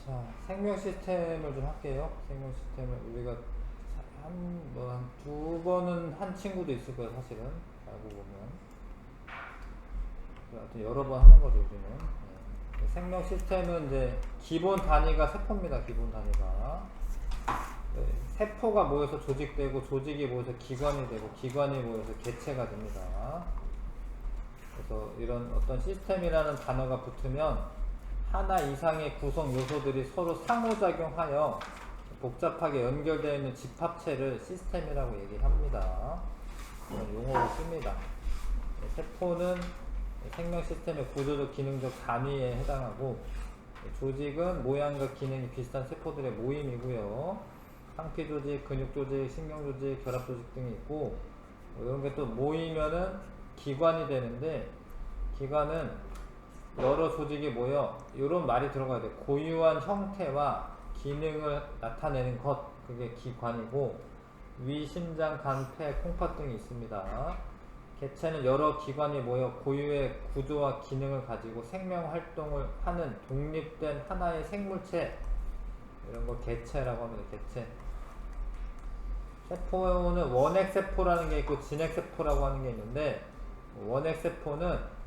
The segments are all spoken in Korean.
자, 생명 시스템을 좀 할게요. 생명 시스템을 우리가 한 두 번은 한 친구도 있을 거예요, 사실은. 알고 보면. 하여튼 여러 번 하는 거죠, 우리는. 생명 시스템은 이제 기본 단위가 세포입니다, 기본 단위가. 네, 세포가 모여서 조직되고, 조직이 모여서 기관이 되고, 기관이 모여서 개체가 됩니다. 그래서 이런 어떤 시스템이라는 단어가 붙으면 하나 이상의 구성 요소들이 서로 상호작용하여 복잡하게 연결되어 있는 집합체를 시스템이라고 얘기합니다. 이런 용어를 씁니다. 세포는 생명 시스템의 구조적 기능적 단위에 해당하고, 조직은 모양과 기능이 비슷한 세포들의 모임이고요. 상피 조직, 근육 조직, 신경 조직, 결합 조직 등이 있고, 이런 게 또 모이면은 기관이 되는데, 기관은 여러 조직이 모여, 이런 말이 들어가야 돼. 고유한 형태와 기능을 나타내는 것, 그게 기관이고, 위, 심장, 간, 폐, 콩팥 등이 있습니다. 개체는 여러 기관이 모여 고유의 구조와 기능을 가지고 생명 활동을 하는 독립된 하나의 생물체, 이런 걸 개체라고 합니다. 개체. 세포는 원핵세포라는 게 있고 진핵세포라고 하는 게 있는데, 원핵세포는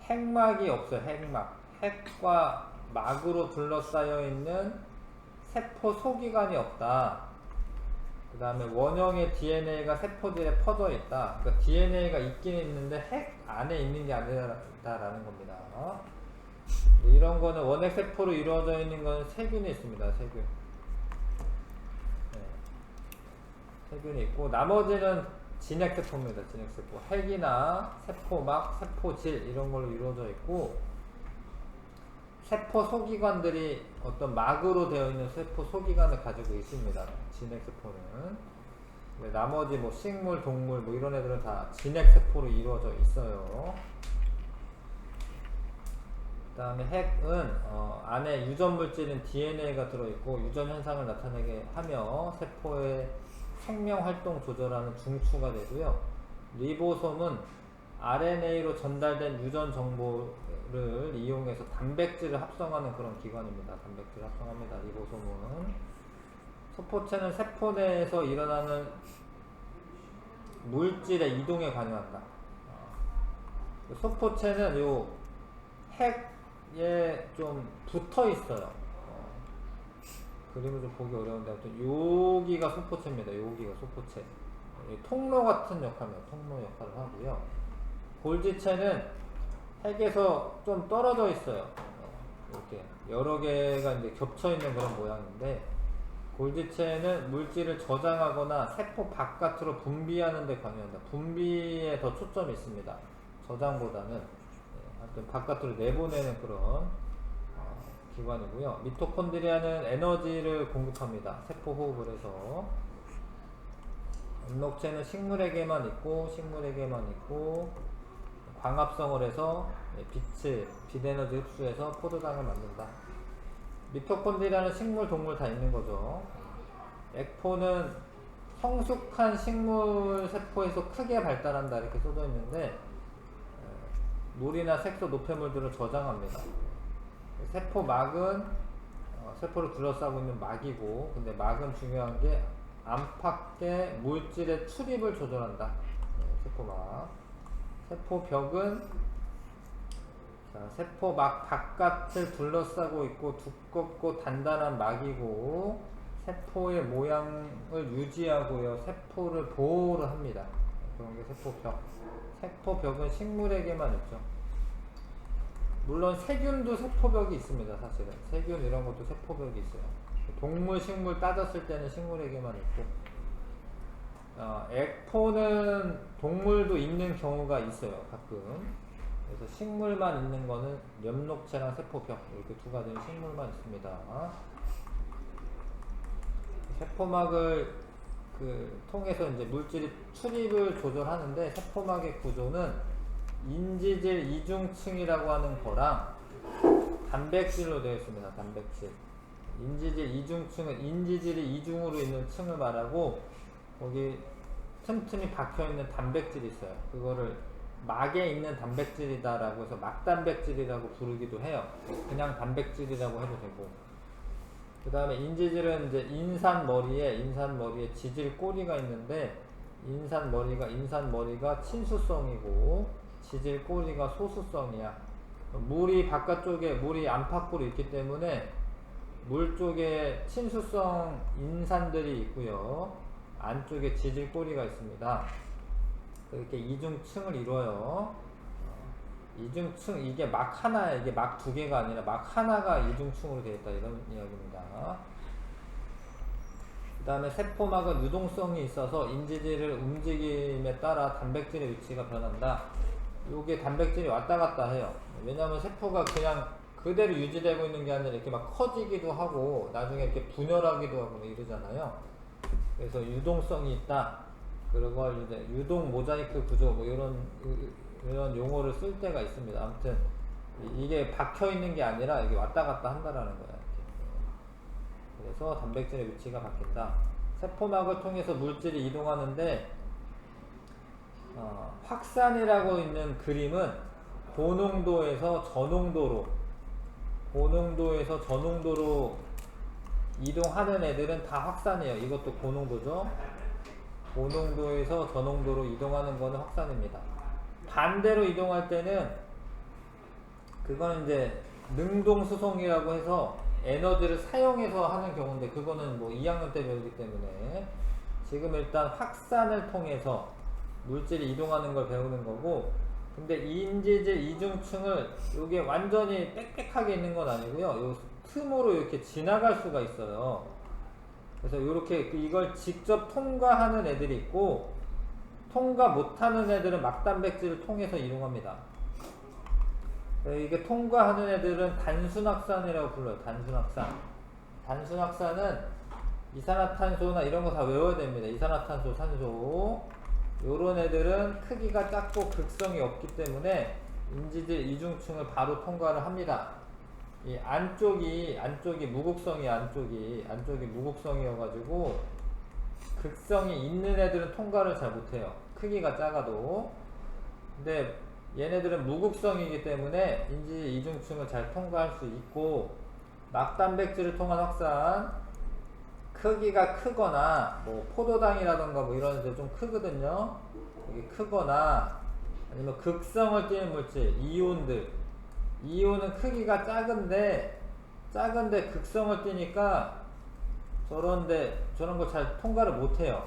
핵막이 없어요. 핵막. 핵과 막으로 둘러싸여 있는 세포 소기관이 없다. 그 다음에 원형의 DNA가 세포들에 퍼져 있다. 그러니까 DNA가 있긴 있는데 핵 안에 있는 게 아니다라는 겁니다. 이런 거는 원핵세포로 이루어져 있는 건 세균이 있습니다. 세균. 네. 세균이 있고, 나머지는 진핵세포입니다. 진핵세포. 핵이나 세포막, 세포질 이런 걸로 이루어져 있고, 세포 소기관들이 어떤 막으로 되어 있는 세포 소기관을 가지고 있습니다. 진핵세포는. 나머지 뭐 식물, 동물 뭐 이런 애들은 다 진핵세포로 이루어져 있어요. 그 다음에 핵은 안에 유전물질인 DNA가 들어있고 유전현상을 나타내게 하며 세포의 생명활동 조절하는 중추가 되고요. 리보솜은 RNA로 전달된 유전 정보를 이용해서 단백질을 합성하는 그런 기관입니다. 단백질을 합성합니다. 리보솜은. 소포체는 세포 내에서 일어나는 물질의 이동에 관여한다. 소포체는 요 핵에 좀 붙어 있어요. 그림을 좀 보기 어려운데, 아무튼 여기가 소포체입니다. 여기가 소포체. 통로 같은 역할입니다. 통로 역할을 하고요. 골지체는 핵에서 좀 떨어져 있어요. 이렇게 여러 개가 이제 겹쳐 있는 그런 모양인데, 골지체는 물질을 저장하거나 세포 바깥으로 분비하는 데 관여한다. 분비에 더 초점이 있습니다. 저장보다는. 하여튼 바깥으로 내보내는 그런 기관이고요. 미토콘드리아는 에너지를 공급합니다. 세포 호흡을 해서. 엽록체는 식물에게만 있고 광합성을 해서 빛을, 빛에너지 흡수해서 포도당을 만든다. 미토콘드리아는 식물, 동물 다 있는 거죠. 액포는 성숙한 식물 세포에서 크게 발달한다 이렇게 써져 있는데, 물이나 색소, 노폐물들을 저장합니다. 세포막은 세포를 둘러싸고 있는 막이고, 근데 막은 중요한 게 안팎의 물질의 출입을 조절한다. 세포막. 세포벽은 세포막 바깥을 둘러싸고 있고 두껍고 단단한 막이고, 세포의 모양을 유지하고요, 세포를 보호를 합니다. 그런 게 세포벽. 세포벽은 식물에게만 있죠. 물론 세균도 세포벽이 있습니다. 사실은 세균 이런 것도 세포벽이 있어요. 동물, 식물 따졌을 때는 식물에게만 있고, 액포는 동물도 있는 경우가 있어요. 가끔. 그래서 식물만 있는 거는 엽록체랑 세포벽, 이렇게 두 가지는 식물만 있습니다. 세포막을 통해서 이제 물질이 출입을 조절하는데, 세포막의 구조는 인지질 이중층이라고 하는 거랑 단백질로 되어 있습니다. 단백질. 인지질 이중층은 인지질이 이중으로 있는 층을 말하고, 거기 틈틈이 박혀있는 단백질이 있어요. 그거를 막에 있는 단백질이다라고 해서 막단백질이라고 부르기도 해요. 그냥 단백질이라고 해도 되고. 그 다음에 인지질은 이제 인산머리에 지질 꼬리가 있는데, 인산머리가 친수성이고 지질 꼬리가 소수성이야. 물이 바깥쪽에 물이 안팎으로 있기 때문에 물 쪽에 친수성 인산들이 있고요, 안쪽에 지질 꼬리가 있습니다. 이렇게 이중층을 이루어요. 이중층, 이게 막 하나야. 이게 막 두 개가 아니라 막 하나가 이중층으로 되어 있다, 이런 이야기입니다. 그 다음에 세포막은 유동성이 있어서 인지질을 움직임에 따라 단백질의 위치가 변한다. 요게 단백질이 왔다 갔다 해요. 왜냐하면 세포가 그냥 그대로 유지되고 있는 게 아니라 이렇게 막 커지기도 하고 나중에 이렇게 분열하기도 하고 뭐 이러잖아요. 그래서 유동성이 있다. 그리고 이제 유동 모자이크 구조 뭐 이런 용어를 쓸 때가 있습니다. 아무튼 이게 박혀 있는 게 아니라 이게 왔다 갔다 한다라는 거야. 그래서 단백질의 위치가 바뀐다. 세포막을 통해서 물질이 이동하는데, 확산이라고 있는 그림은 고농도에서 저농도로 이동하는 애들은 다 확산이에요. 이것도 고농도죠. 고농도에서 저농도로 이동하는 거는 확산입니다. 반대로 이동할 때는 그거는 이제 능동수송이라고 해서 에너지를 사용해서 하는 경우인데, 그거는 뭐 2학년 때 배우기 때문에 지금 일단 확산을 통해서 물질이 이동하는 걸 배우는 거고, 근데 인지질 이중층을 요게 완전히 빽빽하게 있는 건 아니고요, 요 틈으로 이렇게 지나갈 수가 있어요. 그래서 이렇게 이걸 직접 통과하는 애들이 있고, 통과 못하는 애들은 막단백질을 통해서 이동합니다. 이게 통과하는 애들은 단순확산이라고 불러요. 단순확산은 이산화탄소나 이런 거 다 외워야 됩니다. 이산화탄소, 산소, 요런 애들은 크기가 작고 극성이 없기 때문에 인지질 이중층을 바로 통과를 합니다. 이 안쪽이 무극성이어가지고 극성이 있는 애들은 통과를 잘 못해요. 크기가 작아도. 근데 얘네들은 무극성이기 때문에 인지질 이중층을 잘 통과할 수 있고, 막단백질을 통한 확산, 크기가 크거나 뭐 포도당이라던가 뭐 이런 애들 좀 크거든요. 이게 크거나 아니면 극성을 띠는 물질, 이온은 크기가 작은데 극성을 띠니까 저런 걸 잘 통과를 못해요.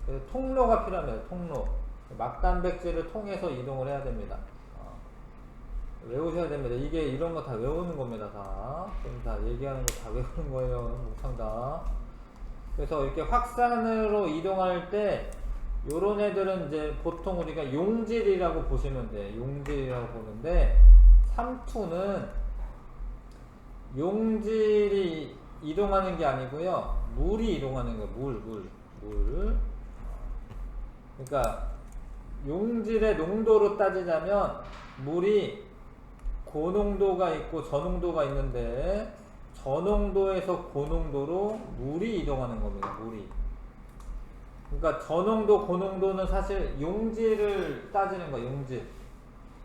그래서 통로가 필요합니다. 통로. 막단백질을 통해서 이동을 해야 됩니다. 외우셔야 됩니다. 이게 이런 거 다 외우는 겁니다. 다 얘기하는 거 다 외우는 거예요. 목창다. 그래서 이렇게 확산으로 이동할 때 요런 애들은 이제 보통 우리가 용질이라고 보시면 돼. 용질이라고 보는데, 삼투는 용질이 이동하는 게 아니고요, 물이 이동하는 거예요. 물. 그러니까 용질의 농도로 따지자면 물이 고농도가 있고 저농도가 있는데, 저농도에서 고농도로 물이 이동하는 겁니다. 그러니까 저농도, 고농도는 사실 용질을 따지는 거야. 용질.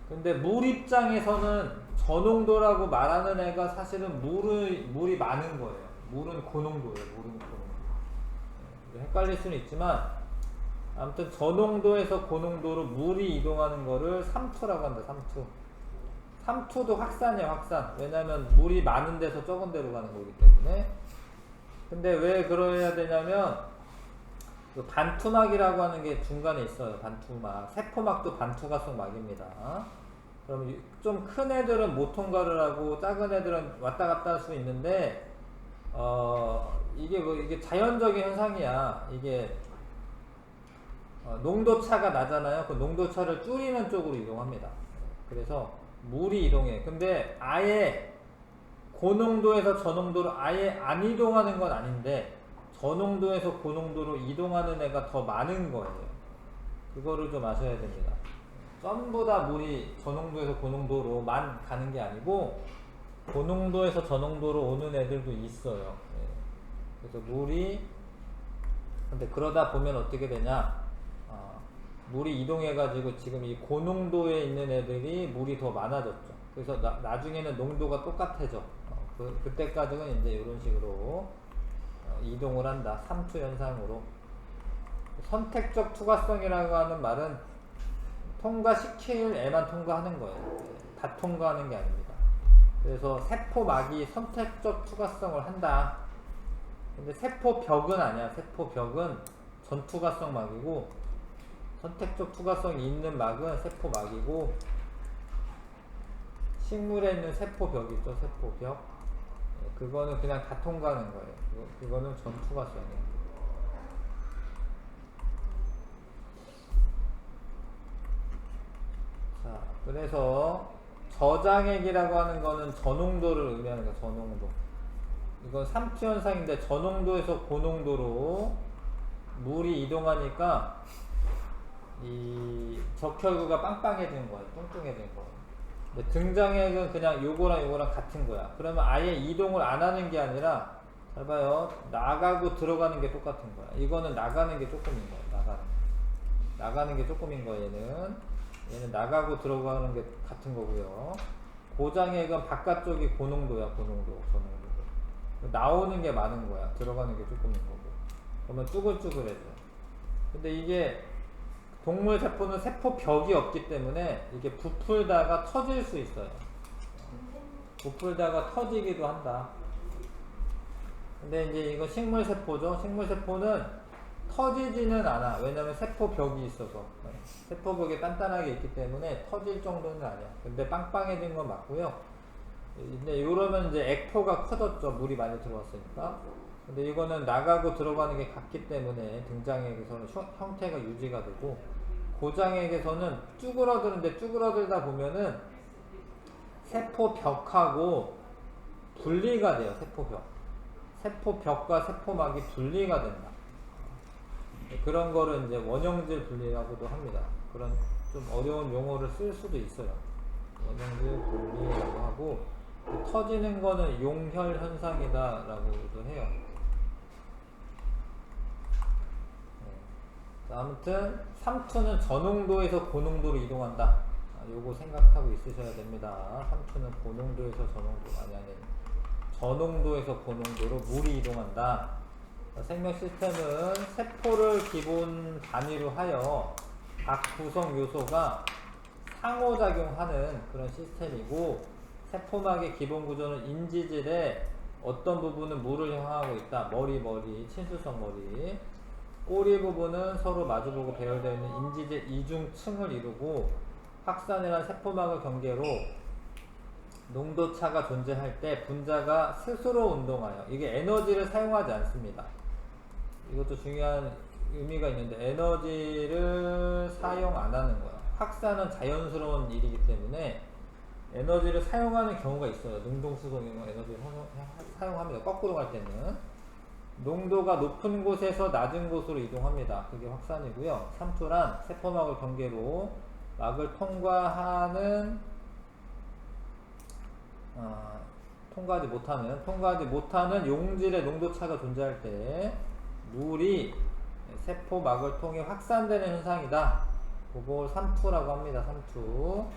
근데 물 입장에서는 저농도라고 말하는 애가 사실은 물이 많은 거예요. 물은 고농도예요. 헷갈릴 수는 있지만, 아무튼 저농도에서 고농도로 물이 이동하는 거를 삼투라고 한다. 삼투도 확산이야. 확산. 왜냐면 물이 많은 데서 적은 데로 가는 거기 때문에. 근데 왜 그래야 되냐면, 그 반투막이라고 하는 게 중간에 있어요. 반투막. 세포막도 반투가속 막입니다. 그럼 좀 큰 애들은 못 통과를 하고 작은 애들은 왔다 갔다 할 수 있는데, 이게 자연적인 현상이야. 이게 농도차가 나잖아요. 그 농도차를 줄이는 쪽으로 이동합니다. 그래서 물이 이동해. 근데 아예 고농도에서 저농도로 아예 안 이동하는 건 아닌데, 저농도에서 고농도로 이동하는 애가 더 많은 거예요. 그거를 좀 아셔야 됩니다. 전부 다 물이 저농도에서 고농도로만 가는 게 아니고, 고농도에서 저농도로 오는 애들도 있어요. 그래서 근데 그러다 보면 어떻게 되냐, 물이 이동해가지고 지금 이 고농도에 있는 애들이 물이 더 많아졌죠. 그래서 나중에는 농도가 똑같아져. 그때까지는 이제 이런 식으로 이동을 한다. 3투 현상으로. 선택적 투과성이라고 하는 말은 통과시킬 애만 통과하는 거예요. 다 통과하는 게 아닙니다. 그래서 세포막이 선택적 투과성을 한다. 근데 세포벽은 아니야. 세포벽은 전투과성 막이고, 선택적 투과성이 있는 막은 세포막이고, 식물에 있는 세포벽 있죠. 세포벽. 그거는 그냥 다 통과하는 거예요. 그거는 전투과성이에요. 자, 그래서 저장액이라고 하는 거는 저농도를 의미하는 거예요. 저농도. 이건 3투 현상인데 저농도에서 고농도로 물이 이동하니까 이 적혈구가 빵빵해진 거예요. 뚱뚱해진 거예요. 근데 등장액은 그냥 요거랑 요거랑 같은 거야. 그러면 아예 이동을 안 하는 게 아니라, 잘 봐요. 나가고 들어가는 게 똑같은 거야. 이거는 나가는 게 조금인 거야. 나가는 게 조금인 거야. 얘는 나가고 들어가는 게 같은 거고요. 고장액은 바깥쪽이 고농도야. 고농도. 나오는 게 많은 거야. 들어가는 게 조금인 거고. 그러면 쭈글쭈글해져. 근데 이게 동물 세포는 세포벽이 없기 때문에 이게 부풀다가 터질 수 있어요. 부풀다가 터지기도 한다. 근데 이제 이거 식물 세포죠. 식물 세포는 터지지는 않아. 왜냐면 세포벽이 있어서. 세포벽이 단단하게 있기 때문에 터질 정도는 아니야. 근데 빵빵해진 건 맞고요. 근데 이러면 이제 액포가 커졌죠. 물이 많이 들어왔으니까. 근데 이거는 나가고 들어가는 게 같기 때문에 등장액에서는 형태가 유지가 되고, 고장액에서는 쭈그러드는데, 쭈그러들다 보면은 세포벽하고 분리가 돼요. 세포벽과 세포막이 분리가 된다. 그런 거를 이제 원형질 분리라고도 합니다. 그런 좀 어려운 용어를 쓸 수도 있어요. 원형질 분리라고 하고, 터지는 거는 용혈 현상이다라고도 해요. 아무튼 3투는 저농도에서 고농도로 이동한다. 요거 생각하고 있으셔야 됩니다. 3투는 고농도에서 저농도, 아니 저농도에서 고농도로 물이 이동한다. 생명 시스템은 세포를 기본 단위로 하여 각 구성 요소가 상호작용하는 그런 시스템이고, 세포막의 기본 구조는 인지질에 어떤 부분은 물을 향하고 있다. 머리, 친수성 머리. 꼬리 부분은 서로 마주보고 배열되어 있는 인지질 이중층을 이루고, 확산이란 세포막을 경계로 농도차가 존재할 때 분자가 스스로 운동하여, 이게 에너지를 사용하지 않습니다. 이것도 중요한 의미가 있는데, 에너지를 사용 안 하는 거야. 확산은 자연스러운 일이기 때문에 에너지를 사용하는 경우가 있어요. 능동수동이면 에너지를 사용합니다. 거꾸로 갈 때는 농도가 높은 곳에서 낮은 곳으로 이동합니다. 그게 확산이고요. 3투란 세포막을 경계로 막을 통과하지 못하는 용질의 농도차가 존재할 때 물이 세포막을 통해 확산되는 현상이다. 그걸 3투라고 합니다. 3투.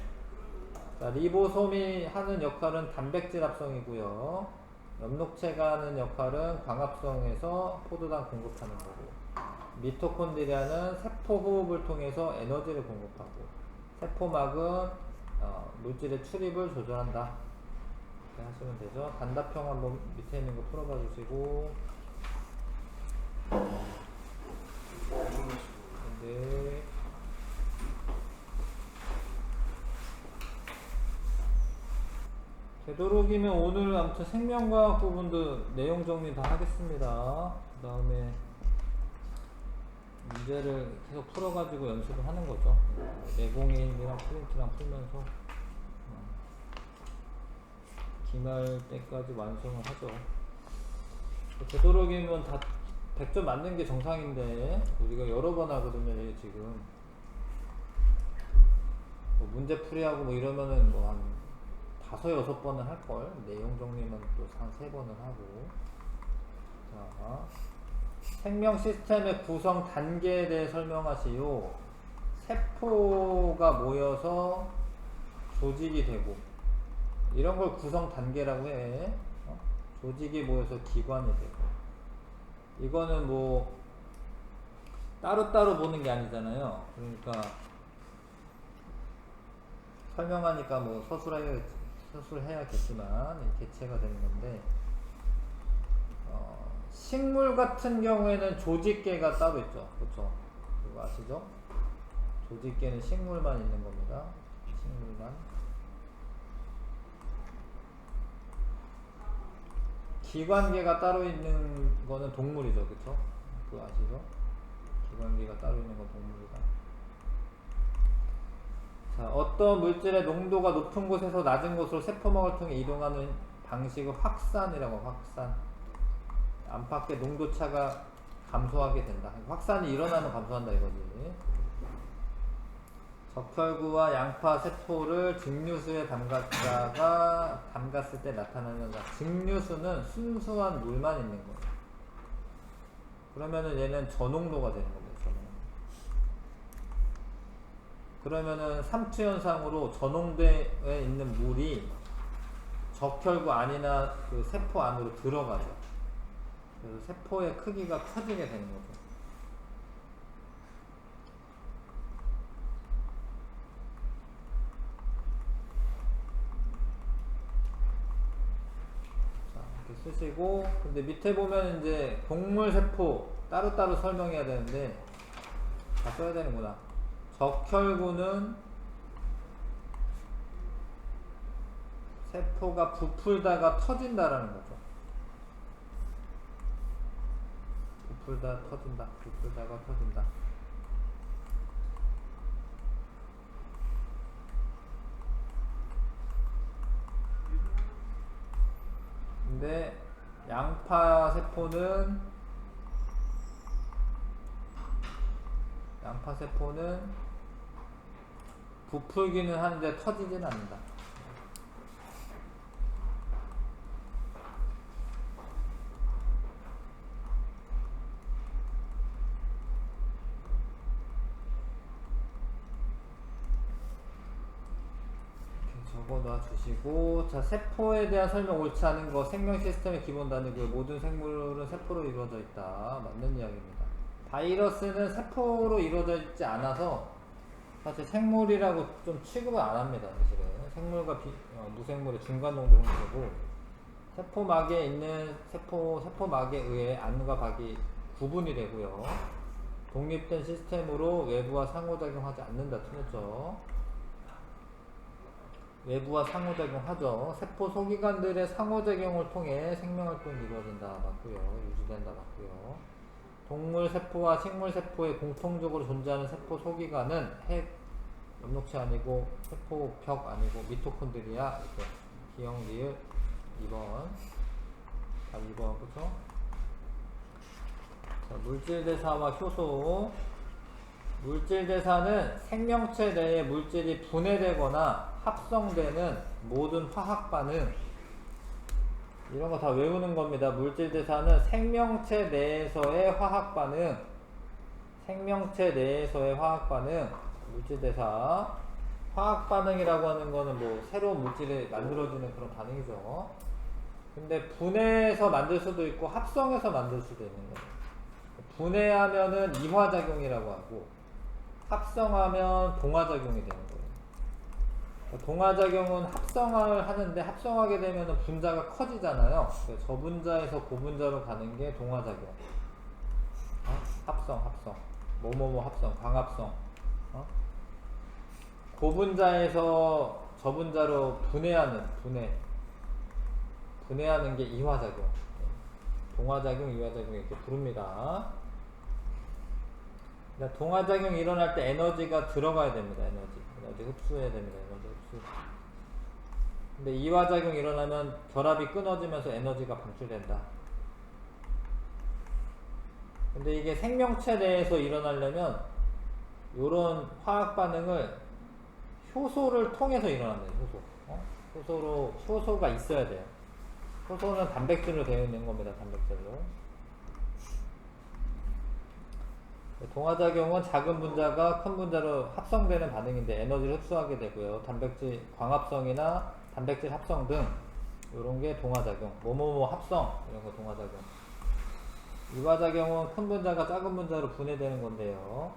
자, 리보솜이 하는 역할은 단백질 합성이고요. 엽록체가 하는 역할은 광합성에서 포도당 공급하는 거고, 미토콘드리아는 세포 호흡을 통해서 에너지를 공급하고, 세포막은 물질의 출입을 조절한다. 이렇게 하시면 되죠. 단답형 한번 밑에 있는 거 풀어봐 주시고. 네. 되도록이면 오늘 아무튼 생명과학 부분도 내용 정리 다 하겠습니다. 그 다음에 문제를 계속 풀어가지고 연습을 하는 거죠. 내공인이랑 프린트랑 풀면서 기말 때까지 완성을 하죠. 되도록이면 다 100점 맞는 게 정상인데, 우리가 여러 번 하거든요. 지금 뭐 문제 풀이하고 뭐 이러면은 뭐 한 5-6번은 할걸. 내용 정리만 또 한 3번은 하고. 자, 생명 시스템의 구성 단계에 대해 설명하시오. 세포가 모여서 조직이 되고, 이런 걸 구성 단계라고 해. 조직이 모여서 기관이 되고. 이거는 뭐 따로따로 보는 게 아니잖아요. 그러니까 설명하니까 뭐 서술해야겠지만 개체가 되는 건데, 식물 같은 경우에는 조직계가 따로 있죠. 그렇죠? 그거 아시죠? 조직계는 식물만 있는 겁니다. 식물만. 기관계가 따로 있는 거는 동물이죠. 그렇죠? 그거 아시죠? 기관계가 따로 있는 건 동물이다. 자, 어떤 물질의 농도가 높은 곳에서 낮은 곳으로 세포막을 통해 이동하는 방식을 확산이라고. 확산. 안팎의 농도차가 감소하게 된다. 확산이 일어나면 감소한다 이거지. 적혈구와 양파 세포를 증류수에 담갔을 때 나타나는 것. 증류수는 순수한 물만 있는 거예요. 그러면은 얘는 저농도가 되는 겁니다. 저농도. 그러면은 삼투현상으로 저농도에 있는 물이 적혈구 안이나 그 세포 안으로 들어가죠. 그래서 세포의 크기가 커지게 되는 거죠. 쓰시고, 근데 밑에 보면 이제 동물 세포 따로따로 설명해야 되는데 다 써야 되는구나. 적혈구는 세포가 부풀다가 터진다라는 거죠. 부풀다가 터진다. 근데 양파 세포는 부풀기는 하는데 터지진 않는다. 적어놔 주시고, 자, 세포에 대한 설명 옳지 않은 거. 생명 시스템의 기본 단위고요. 모든 생물은 세포로 이루어져 있다. 맞는 이야기입니다. 바이러스는 세포로 이루어져 있지 않아서 사실 생물이라고 좀 취급을 안 합니다. 사실은 생물과 무생물의 중간 정도 형태고, 세포막에 있는 세포막에 의해 안과 밖이 구분이 되고요. 독립된 시스템으로 외부와 상호작용하지 않는다. 틀렸죠? 외부와 상호작용하죠. 세포 소기관들의 상호작용을 통해 생명활동이 이루어진다. 맞고요. 유지된다. 맞고요. 동물 세포와 식물 세포에 공통적으로 존재하는 세포 소기관은 핵, 엽록체 아니고 세포벽 아니고 미토콘드리아. 이렇게 기억, 리을 2번. 다 2번. 그쵸? 자, 물질대사와 효소. 물질대사는 생명체 내에 물질이 분해되거나 합성되는 모든 화학반응, 이런 거 다 외우는 겁니다. 물질대사는 생명체 내에서의 화학반응, 물질대사. 화학반응이라고 하는 거는 뭐 새로운 물질이 만들어지는 그런 반응이죠. 근데 분해해서 만들 수도 있고 합성해서 만들 수도 있는 거예요. 분해하면은 이화작용이라고 하고, 합성하면 동화작용이 되는 거예요. 동화작용은 합성을 하는데, 합성하게 되면 분자가 커지잖아요. 저분자에서 고분자로 가는 게 동화작용. 합성. 뭐뭐뭐 합성, 광합성. 고분자에서 저분자로 분해하는 게 이화작용. 동화작용, 이화작용 이렇게 부릅니다. 동화작용이 일어날 때 에너지가 들어가야 됩니다. 에너지 흡수해야 됩니다. 에너지 흡수. 근데 이화작용이 일어나면 결합이 끊어지면서 에너지가 방출된다. 근데 이게 생명체 내에서 일어나려면 이런 화학 반응을 효소를 통해서 일어난대요. 효소가 있어야 돼요. 효소는 단백질로 되어 있는 겁니다. 단백질로. 동화작용은 작은 분자가 큰 분자로 합성되는 반응인데 에너지를 흡수하게 되고요. 단백질 광합성이나 단백질 합성 등 이런 게 동화작용, 뭐뭐뭐 합성 이런 거 동화작용. 이화작용은 큰 분자가 작은 분자로 분해되는 건데요.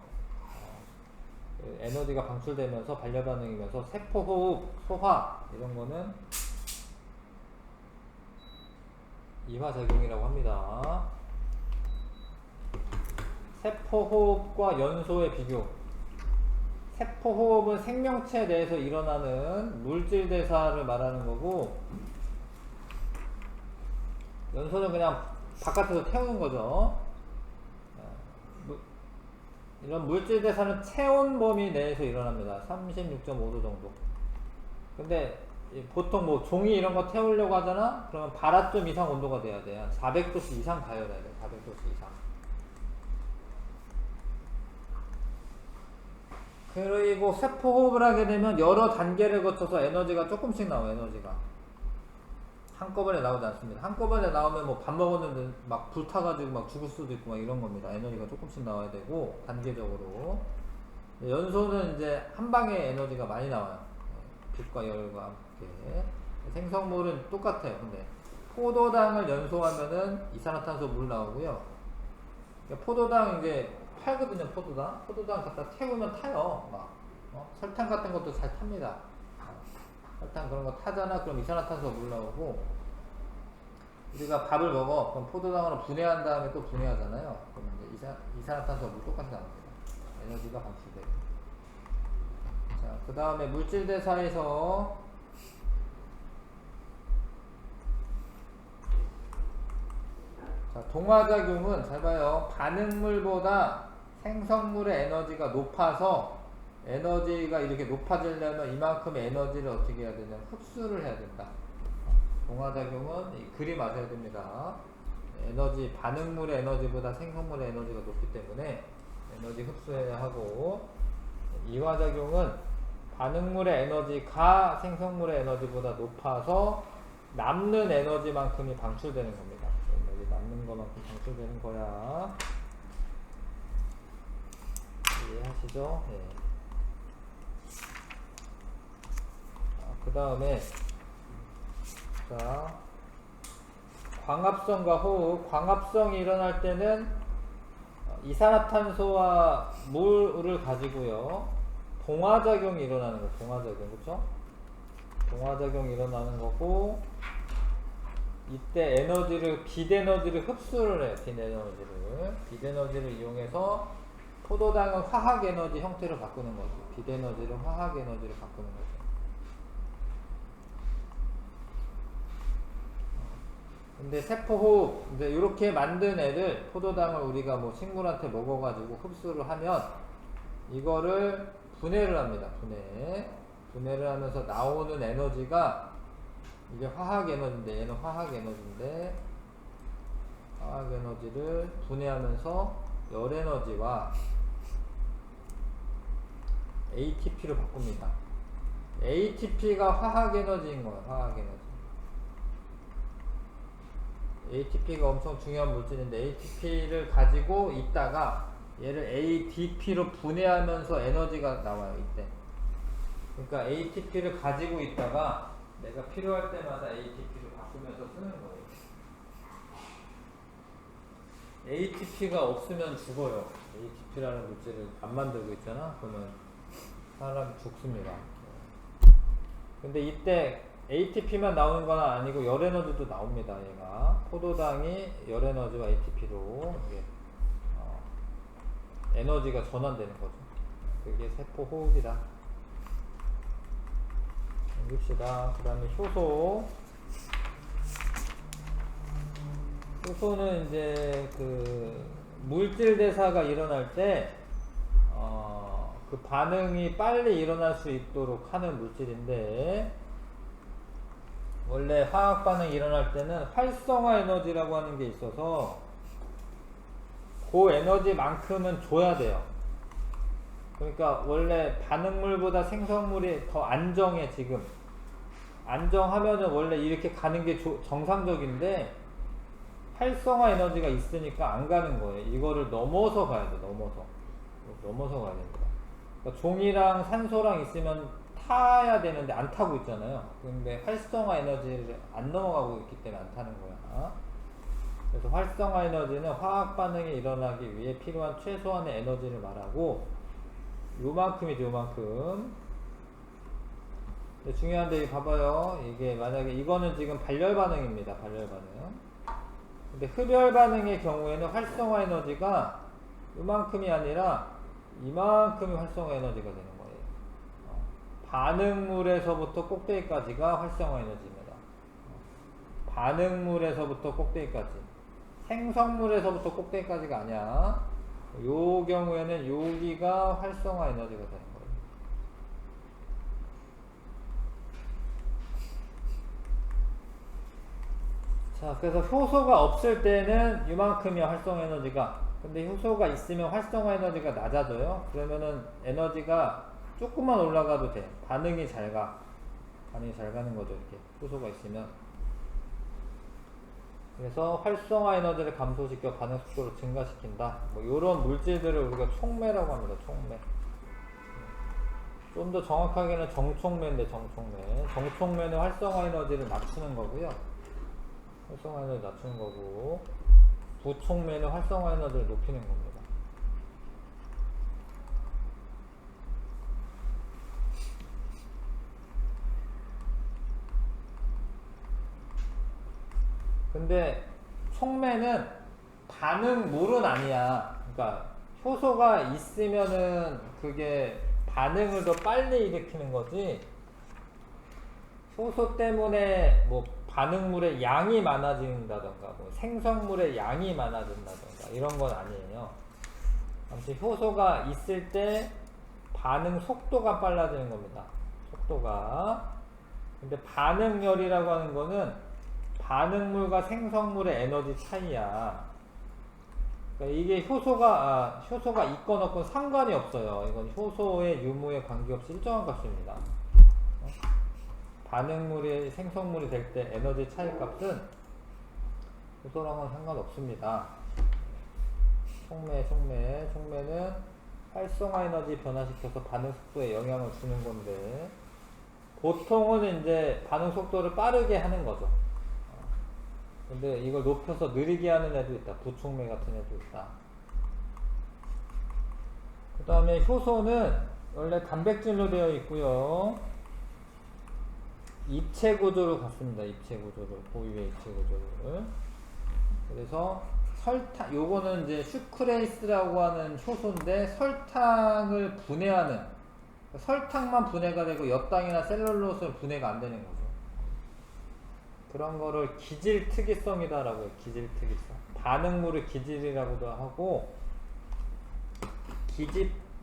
에너지가 방출되면서 반려반응이면서 세포호흡, 소화 이런 거는 이화작용이라고 합니다. 세포호흡과 연소의 비교. 세포호흡은 생명체 내에서 일어나는 물질 대사를 말하는 거고, 연소는 그냥 바깥에서 태우는 거죠. 이런 물질 대사는 체온 범위 내에서 일어납니다. 36.5도 정도. 근데 보통 뭐 종이 이런 거 태우려고 하잖아? 그러면 바라점 이상 온도가 돼야 돼요. 400도씨 이상 가열해야 돼. 400도씨 이상. 그리고 세포호흡을 하게 되면 여러 단계를 거쳐서 에너지가 조금씩 나와요. 에너지가 한꺼번에 나오지 않습니다. 한꺼번에 나오면 뭐 밥 먹었는데 막 불타가지고 막 죽을 수도 있고 막 이런 겁니다. 에너지가 조금씩 나와야 되고 단계적으로. 연소는 이제 한 방에 에너지가 많이 나와요. 빛과 열과 함께. 생성물은 똑같아요. 근데 포도당을 연소하면은 이산화탄소 물 나오고요. 그러니까 포도당 이제 팔거든요. 포도당 갖다 태우면 타요. 막 설탕 같은 것도 잘 탑니다. 설탕 그런 거 타잖아. 그럼 이산화탄소 물 나오고, 우리가 밥을 먹어. 그럼 포도당으로 분해한 다음에 또 분해하잖아요. 그럼 이제 이산화탄소 물 똑같이 나옵니다. 에너지가 방출돼요. 자, 그 다음에 물질 대사에서 자, 동화작용은 잘 봐요. 반응물보다 생성물의 에너지가 높아서, 에너지가 이렇게 높아지려면 이만큼의 에너지를 어떻게 해야 되냐면 흡수를 해야 된다. 동화작용은 이 그림 아셔야 됩니다. 에너지, 반응물의 에너지보다 생성물의 에너지가 높기 때문에 에너지 흡수해야 하고, 이화작용은 반응물의 에너지가 생성물의 에너지보다 높아서 남는 에너지만큼이 방출되는 겁니다. 에너지 남는 것만큼 방출되는 거야. 이해하시죠? 네. 그 다음에 자, 광합성과 호흡. 광합성이 일어날 때는 이산화탄소와 물을 가지고요, 동화작용이 일어나는 거. 동화작용, 그쵸? 동화작용이 일어나는 거고, 이때 에너지를, 빛에너지를 흡수를 해요. 빛에너지를 이용해서 포도당은 화학에너지 형태를 바꾸는 거죠. 빛에너지를 화학에너지를 바꾸는 거죠. 근데 세포호흡, 이제 이렇게 만든 애를, 포도당을 우리가 뭐 식물한테 먹어가지고 흡수를 하면 이거를 분해를 합니다. 분해를 하면서 나오는 에너지가 이게 화학에너지인데, 얘는 화학에너지인데, 화학에너지를 분해하면서 열에너지와 ATP를 바꿉니다. ATP가 화학에너지인 거예요. 화학에너지. ATP가 엄청 중요한 물질인데, ATP를 가지고 있다가 얘를 ADP로 분해하면서 에너지가 나와요. 이때. 그러니까 ATP를 가지고 있다가 내가 필요할 때마다 ATP를 바꾸면서 쓰는 거예요. ATP가 없으면 죽어요. ATP라는 물질을 안 만들고 있잖아. 그러면 사람이 죽습니다. 근데 이때 ATP만 나오는 건 아니고 열에너지도 나옵니다. 얘가 포도당이 열에너지와 ATP로 에너지가 전환되는 거죠. 그게 세포호흡이다. 봅시다. 그 다음에 효소. 효소는 이제 그 물질 대사가 일어날 때 그 반응이 빨리 일어날 수 있도록 하는 물질인데, 원래 화학 반응이 일어날 때는 활성화 에너지라고 하는 게 있어서 그 에너지만큼은 줘야 돼요. 그러니까 원래 반응물보다 생성물이 더 안정해. 지금 안정하면은 원래 이렇게 가는 게 정상적인데, 활성화 에너지가 있으니까 안 가는 거예요. 이거를 넘어서 가야 돼. 넘어서 가야 됩니다. 그러니까 종이랑 산소랑 있으면 타야 되는데 안 타고 있잖아요. 근데 활성화 에너지를 안 넘어가고 있기 때문에 안 타는 거야. 그래서 활성화 에너지는 화학 반응이 일어나기 위해 필요한 최소한의 에너지를 말하고 요만큼이죠, 요만큼. 중요한데 이거 봐봐요. 이게 만약에 이거는 지금 발열 반응입니다. 발열 반응. 근데 흡열 반응의 경우에는 활성화 에너지가 요만큼이 아니라 이만큼이 활성화 에너지가 되는 거예요. 반응물에서부터 꼭대기까지가 활성화 에너지입니다. 반응물에서부터 꼭대기까지. 생성물에서부터 꼭대기까지가 아니야. 요 경우에는 여기가 활성화 에너지가 되는 거예요. 자, 그래서 효소가 없을 때는 이만큼이야, 활성화 에너지가. 근데 효소가 있으면 활성화 에너지가 낮아져요. 그러면은 에너지가 조금만 올라가도 돼. 반응이 잘 가. 반응이 잘 가는 거죠, 이렇게. 효소가 있으면. 그래서 활성화 에너지를 감소시켜 반응 속도를 증가시킨다. 뭐 요런 물질들을 우리가 촉매라고 합니다. 촉매. 좀 더 정확하게는 정촉매인데, 정촉매. 정촉매는 활성화 에너지를 낮추는 거고요. 활성화 에너지 낮추는 거고, 부촉매는 활성화 에너지를 높이는 겁니다. 근데 촉매는 반응물은 아니야. 그러니까 효소가 있으면은 그게 반응을 더 빨리 일으키는 거지. 효소 때문에 뭐 반응물의 양이 많아진다던가 뭐 생성물의 양이 많아진다던가 이런 건 아니에요. 아무튼 효소가 있을 때 반응 속도가 빨라지는 겁니다. 속도가. 근데 반응열이라고 하는 거는 반응물과 생성물의 에너지 차이야. 그러니까 이게 효소가 있건 없건 상관이 없어요. 이건 효소의 유무에 관계없이 일정한 값입니다. 반응물이 생성물이 될 때 에너지 차이 값은 효소랑은 상관없습니다. 촉매는 활성화 에너지 변화시켜서 반응 속도에 영향을 주는 건데 보통은 이제 반응 속도를 빠르게 하는 거죠. 근데 이걸 높여서 느리게 하는 애도 있다. 부촉매 같은 애도 있다. 그 다음에 효소는 원래 단백질로 되어 있고요. 입체 구조로 갖습니다. 입체 구조를. 고유의 입체 구조를. 그래서 설탕, 요거는 이제 슈크레이스라고 하는 효소인데 설탕을 분해하는, 설탕만 분해가 되고 엿당이나 셀룰로스는 분해가 안 되는 거죠. 그런 거를 기질 특이성이다라고 해요. 기질 특이성. 반응물을 기질이라고도 하고,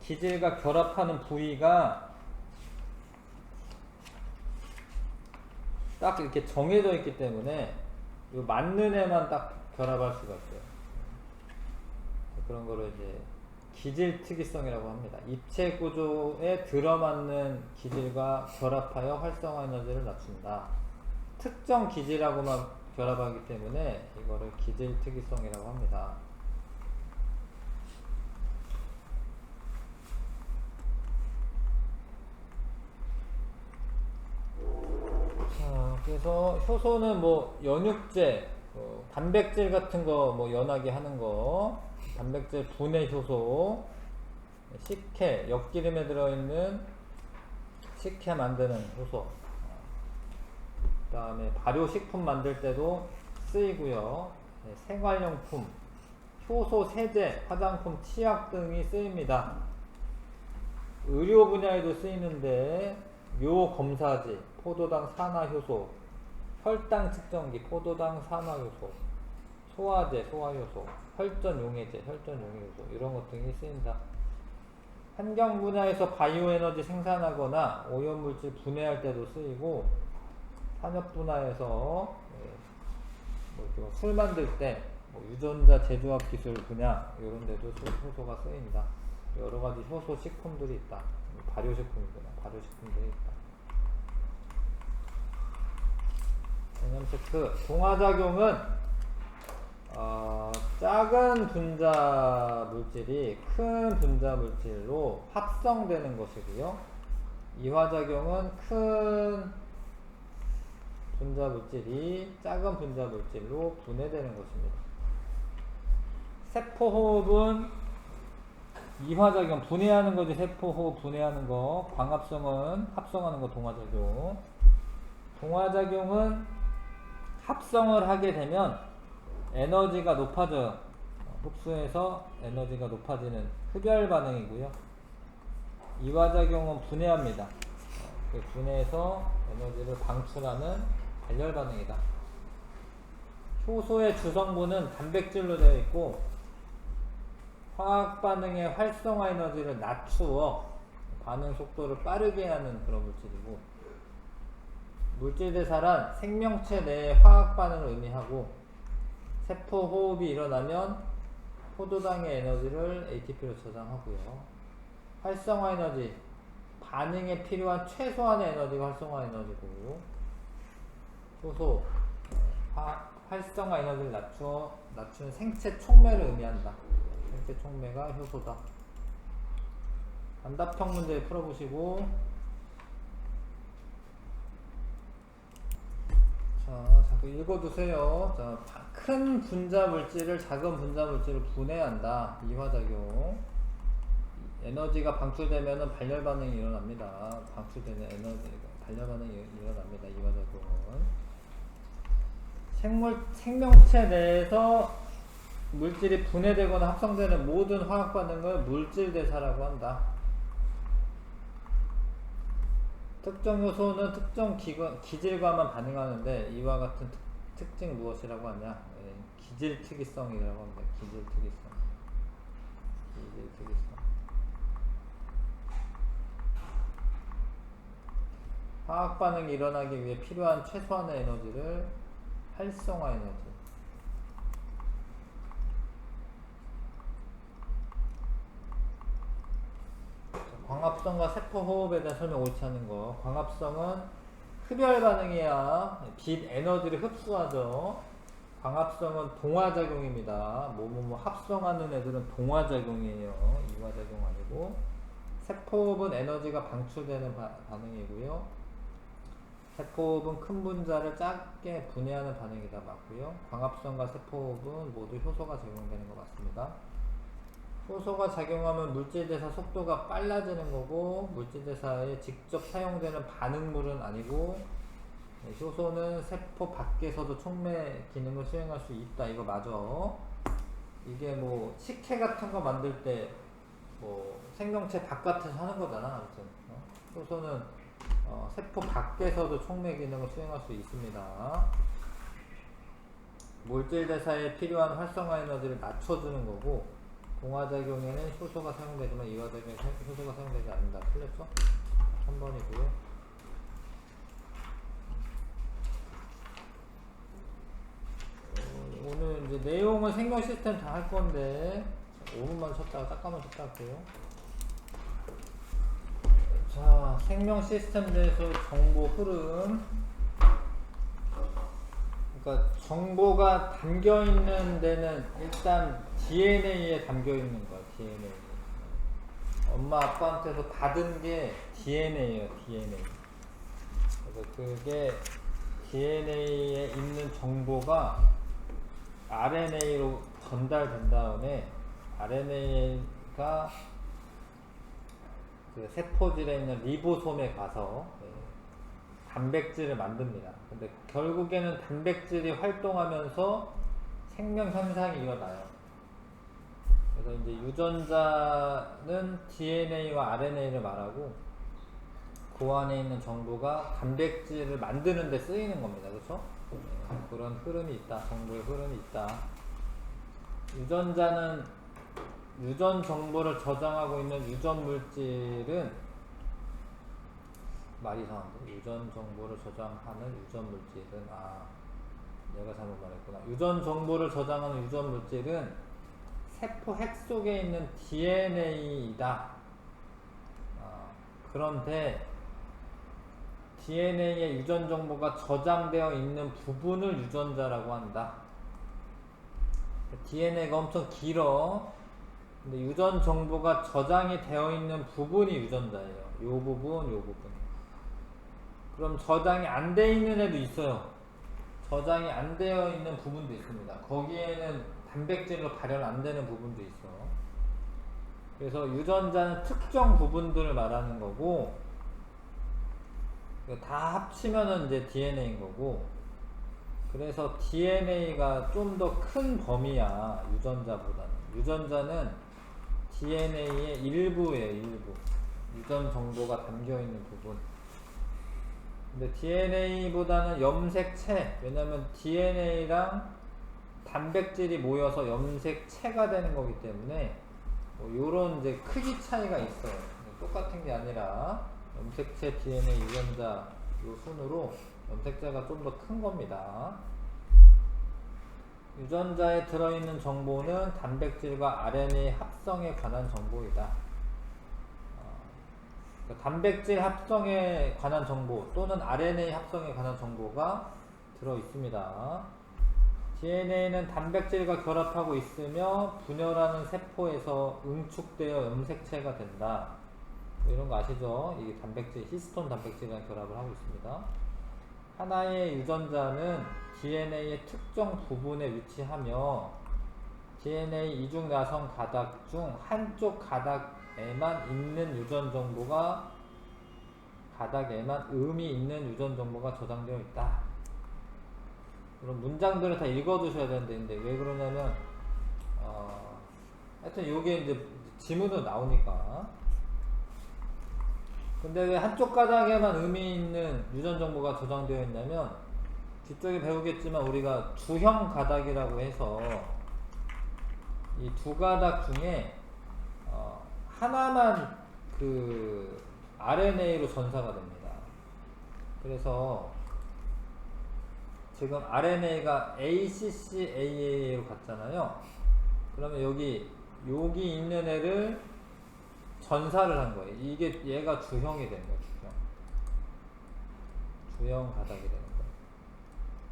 기질과 결합하는 부위가 딱 이렇게 정해져 있기 때문에 요 맞는 애만 딱 결합할 수가 있어요. 그런 거를 이제 기질 특이성이라고 합니다. 입체 구조에 들어맞는 기질과 결합하여 활성화 에너지를 낮춘다. 특정 기질하고만 결합하기 때문에 이거를 기질 특이성이라고 합니다. 자, 그래서 효소는 뭐 연육제, 단백질 같은 거 뭐 연하게 하는 거, 단백질 분해 효소, 식혜, 엿기름에 들어있는 식혜 만드는 효소, 그 다음에 발효식품 만들 때도 쓰이고요. 생활용품, 효소 세제, 화장품, 치약 등이 쓰입니다. 의료 분야에도 쓰이는데 묘 검사지, 포도당 산화효소, 혈당 측정기, 포도당 산화효소, 소화제, 소화효소, 혈전용해제, 혈전용해효소 이런 것 등이 쓰인다. 환경 분야에서 바이오에너지 생산하거나 오염물질 분해할 때도 쓰이고, 산업 분야에서 뭐 술 만들 때 뭐 유전자 제조합 기술 분야 이런 데도 효소가 쓰인다. 여러 가지 효소 식품들이 있다. 발효식품이구나. 발효식품들이 있다. 개념 체크. 동화작용은 작은 분자 물질이 큰 분자 물질로 합성되는 것이고요. 이화작용은 큰 분자 물질이 작은 분자 물질로 분해되는 것입니다. 세포호흡은 이화작용, 분해하는 거지. 세포호흡 분해하는 거. 광합성은 합성하는 거. 동화작용. 동화작용은 합성을 하게 되면 에너지가 높아져요. 흡수해서 에너지가 높아지는 흡열 반응이고요. 이화작용은 분해합니다. 분해해서 에너지를 방출하는 발열 반응이다. 효소의 주성분은 단백질로 되어 있고 화학 반응의 활성화 에너지를 낮추어 반응 속도를 빠르게 하는 그런 물질이고, 물질 대사란 생명체 내의 화학 반응을 의미하고, 세포 호흡이 일어나면 포도당의 에너지를 ATP로 저장하고요. 활성화 에너지, 반응에 필요한 최소한의 에너지가 활성화 에너지고, 효소, 활성화 에너지를 낮추는 생체 촉매를 의미한다. 생체 촉매가 효소다. 단답형 문제 풀어보시고, 자, 읽어두세요. 자, 큰 분자 물질을 작은 분자 물질로 분해한다. 이화작용. 에너지가 방출되면 발열 반응이 일어납니다. 방출되는 에너지가 발열 반응이 일어납니다. 이화작용은 생명체 내에서 물질이 분해되거나 합성되는 모든 화학 반응을 물질 대사라고 한다. 특정 요소는 특정 기질과만 반응하는데 이와 같은 특징 무엇이라고 하냐? 기질 특이성이라고 합니다. 기질 특이성. 화학 반응이 일어나기 위해 필요한 최소한의 에너지를 활성화 에너지. 광합성과 세포호흡에 대한 설명 옳지 않은 거. 광합성은 흡열 반응이야 빛 에너지를 흡수하죠. 광합성은 동화작용입니다. 뭐뭐 합성하는 애들은 동화작용이에요. 이화작용 아니고. 세포호흡은 에너지가 방출되는 반응이고요. 세포호흡은 큰 분자를 작게 분해하는 반응이다. 맞고요. 광합성과 세포호흡은 모두 효소가 적용되는 것 같습니다. 효소가 작용하면 물질대사 속도가 빨라지는 거고, 물질대사에 직접 사용되는 반응물은 아니고, 효소는 세포 밖에서도 촉매 기능을 수행할 수 있다. 이거 맞아. 이게 뭐 식혜 같은 거 만들 때 뭐 생명체 바깥에서 하는 거잖아. 아무튼 효소는 세포 밖에서도 촉매 기능을 수행할 수 있습니다. 물질 대사에 필요한 활성화 에너지를 낮춰주는 거고, 동화작용에는 효소가 사용되지만 이화작용에 효소가 사용되지 않는다. 틀렸죠? 3번이고요. 오늘 이제 내용은 생명 시스템 다 할 건데 5분만 쉬었다가 잠깐만 쉬었다 할게요. 자, 생명 시스템 대해서 정보 흐름. 그러니까 정보가 담겨 있는 데는 일단 DNA에 담겨 있는 거야. DNA. 엄마 아빠한테서 받은 게 DNA예요. DNA. 그래서 그게 DNA에 있는 정보가 RNA로 전달된 다음에 RNA가 그 세포질에 있는 리보솜에 가서 단백질을 만듭니다. 근데 결국에는 단백질이 활동하면서 생명 현상이 일어나요. 그래서 이제 유전자는 DNA와 RNA를 말하고, 그 안에 있는 정보가 단백질을 만드는 데 쓰이는 겁니다. 그렇죠? 그런 흐름이 있다. 정보의 흐름이 있다. 유전자는 유전 정보를 저장하고 있는 유전 물질은, 말이 이상한데? 유전 정보를 저장하는 유전 물질은, 내가 잘못 말했구나. 유전 정보를 저장하는 유전 물질은 세포 핵 속에 있는 DNA이다. 그런데 DNA의 유전 정보가 저장되어 있는 부분을 유전자라고 한다. DNA가 엄청 길어. 근데 유전 정보가 저장이 되어 있는 부분이 유전자예요. 요 부분, 요 부분. 그럼 저장이 안 돼 있는 애도 있어요. 저장이 안 되어 있는 부분도 있습니다. 거기에는 단백질로 발현 안 되는 부분도 있어. 그래서 유전자는 특정 부분들을 말하는 거고, 다 합치면은 이제 DNA인 거고, 그래서 DNA가 좀 더 큰 범위야, 유전자보다는. 유전자는 DNA의 일부예요, 일부. 유전 정보가 담겨 있는 부분. 근데 DNA보다는 염색체, 왜냐면 DNA랑 단백질이 모여서 염색체가 되는 거기 때문에 뭐 요런 이제 크기 차이가 있어요. 똑같은 게 아니라 염색체 DNA 유전자 요 순으로 염색체가 좀 더 큰 겁니다. 유전자에 들어있는 정보는 단백질과 RNA 합성에 관한 정보이다. 단백질 합성에 관한 정보 또는 RNA 합성에 관한 정보가 들어있습니다. DNA는 단백질과 결합하고 있으며 분열하는 세포에서 응축되어 염색체가 된다. 이런 거 아시죠? 이게 단백질, 히스톤 단백질이랑 결합을 하고 있습니다. 하나의 유전자는 DNA의 특정 부분에 위치하며 DNA 이중 나선 가닥 중 한쪽 가닥에만 있는 유전 정보가 가닥에만 의미 있는 유전 정보가 저장되어 있다. 그럼 문장들을 다 읽어두셔야 되는데 왜 그러냐면 하여튼 요게 이제 지문으로 나오니까. 근데 왜 한쪽 가닥에만 의미 있는 유전 정보가 저장되어 있냐면 뒤쪽에 배우겠지만 우리가 두형 가닥이라고 해서 이 두 가닥 중에 하나만 그 RNA로 전사가 됩니다. 그래서 지금 RNA가 ACC-AA로 갔잖아요. 그러면 여기 있는 애를 전사를 한 거예요. 이게 얘가 주형이 된 거예요. 주형 가닥이 되는 거예요.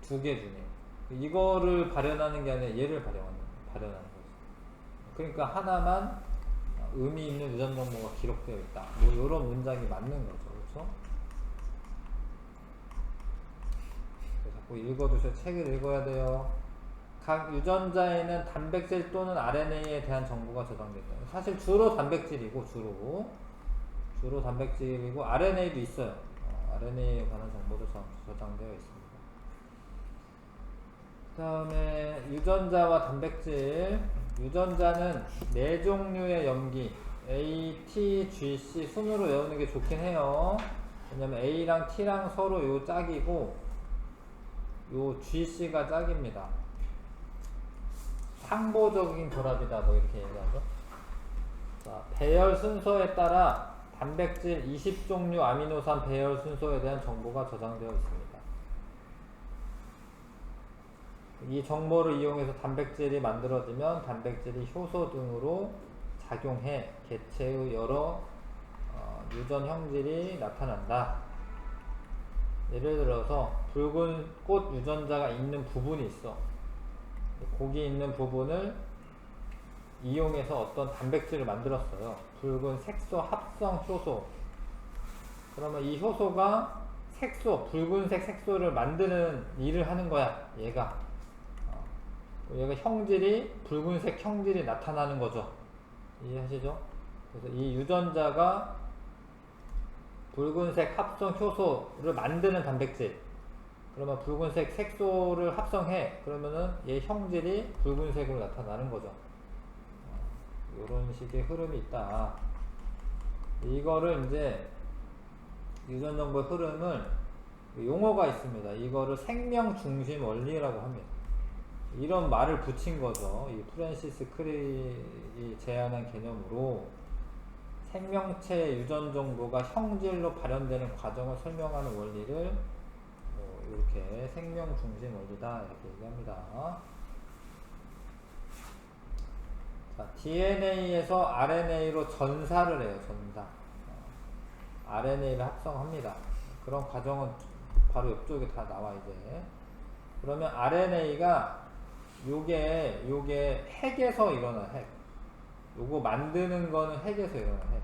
두 개 중에 이거를 발현하는 게 아니라 얘를 발현하는 거죠. 그러니까 하나만 의미 있는 유전 정보가 기록되어 있다. 뭐 이런 문장이 맞는 거죠, 그렇죠? 자꾸 읽어두셔. 책을 읽어야 돼요. 각 유전자에는 단백질 또는 RNA에 대한 정보가 저장된다. 사실 주로 단백질이고 주로 단백질이고 RNA도 있어요. RNA에 관한 정보도 저장되어 있습니다. 그 다음에 유전자와 단백질. 유전자는 4종류의 염기 A, T, G, C 순으로 외우는 게 좋긴 해요. 왜냐면 A랑 T랑 서로 요 짝이고 요 G, C가 짝입니다. 상보적인 결합이다 뭐 이렇게 얘기하죠. 자, 배열 순서에 따라 단백질 20종류 아미노산 배열 순서에 대한 정보가 저장되어 있습니다. 이 정보를 이용해서 단백질이 만들어지면 단백질이 효소 등으로 작용해 개체의 여러 유전 형질이 나타난다. 예를 들어서 붉은 꽃 유전자가 있는 부분이 있어. 거기 있는 부분을 이용해서 어떤 단백질을 만들었어요. 붉은 색소 합성 효소. 그러면 이 효소가 붉은색 색소를 만드는 일을 하는 거야. 얘가 형질이 붉은색 형질이 나타나는 거죠. 이해하시죠? 그래서 이 유전자가 붉은색 합성 효소를 만드는 단백질. 그러면 붉은색 색소를 합성해. 그러면은 얘 형질이 붉은색으로 나타나는 거죠. 이런 식의 흐름이 있다. 이거를 이제 유전 정보의 흐름을 용어가 있습니다. 이거를 생명 중심 원리라고 합니다. 이런 말을 붙인 거죠. 이 프랜시스 크릭이 제안한 개념으로 생명체 유전 정보가 형질로 발현되는 과정을 설명하는 원리를 이렇게 생명 중심 원리다 이렇게 얘기합니다. 자, DNA에서 RNA로 전사를 해요. 전사. RNA를 합성합니다. 그런 과정은 바로 옆쪽에 다 나와 이제. 그러면 RNA가 요게 핵에서 일어나 핵. 요거 만드는 거는 핵에서 일어나요. 핵.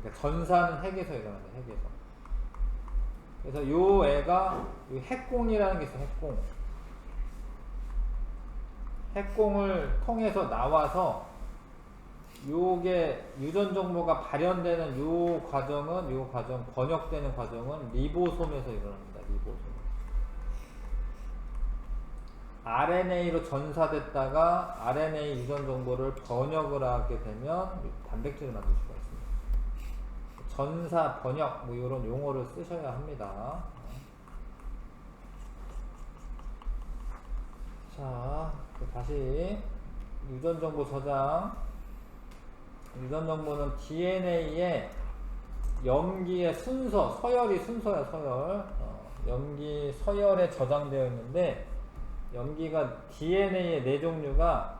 그러니까 전사는 핵에서 일어나요. 핵에서. 그래서 요 애가 요 핵공이라는 게 있어요. 핵공. 핵공을 통해서 나와서 요게 유전 정보가 발현되는 요 과정 번역되는 과정은 리보솜에서 일어납니다. 리보솜. RNA로 전사됐다가 RNA 유전 정보를 번역을 하게 되면 단백질을 만들 수가 있습니다. 전사, 번역 뭐 이런 용어를 쓰셔야 합니다. 자, 다시 유전 정보 저장. 유전 정보는 DNA의 염기의 순서, 서열이 순서야, 서열. 염기 서열에 저장되어 있는데 염기가 DNA의 네 종류가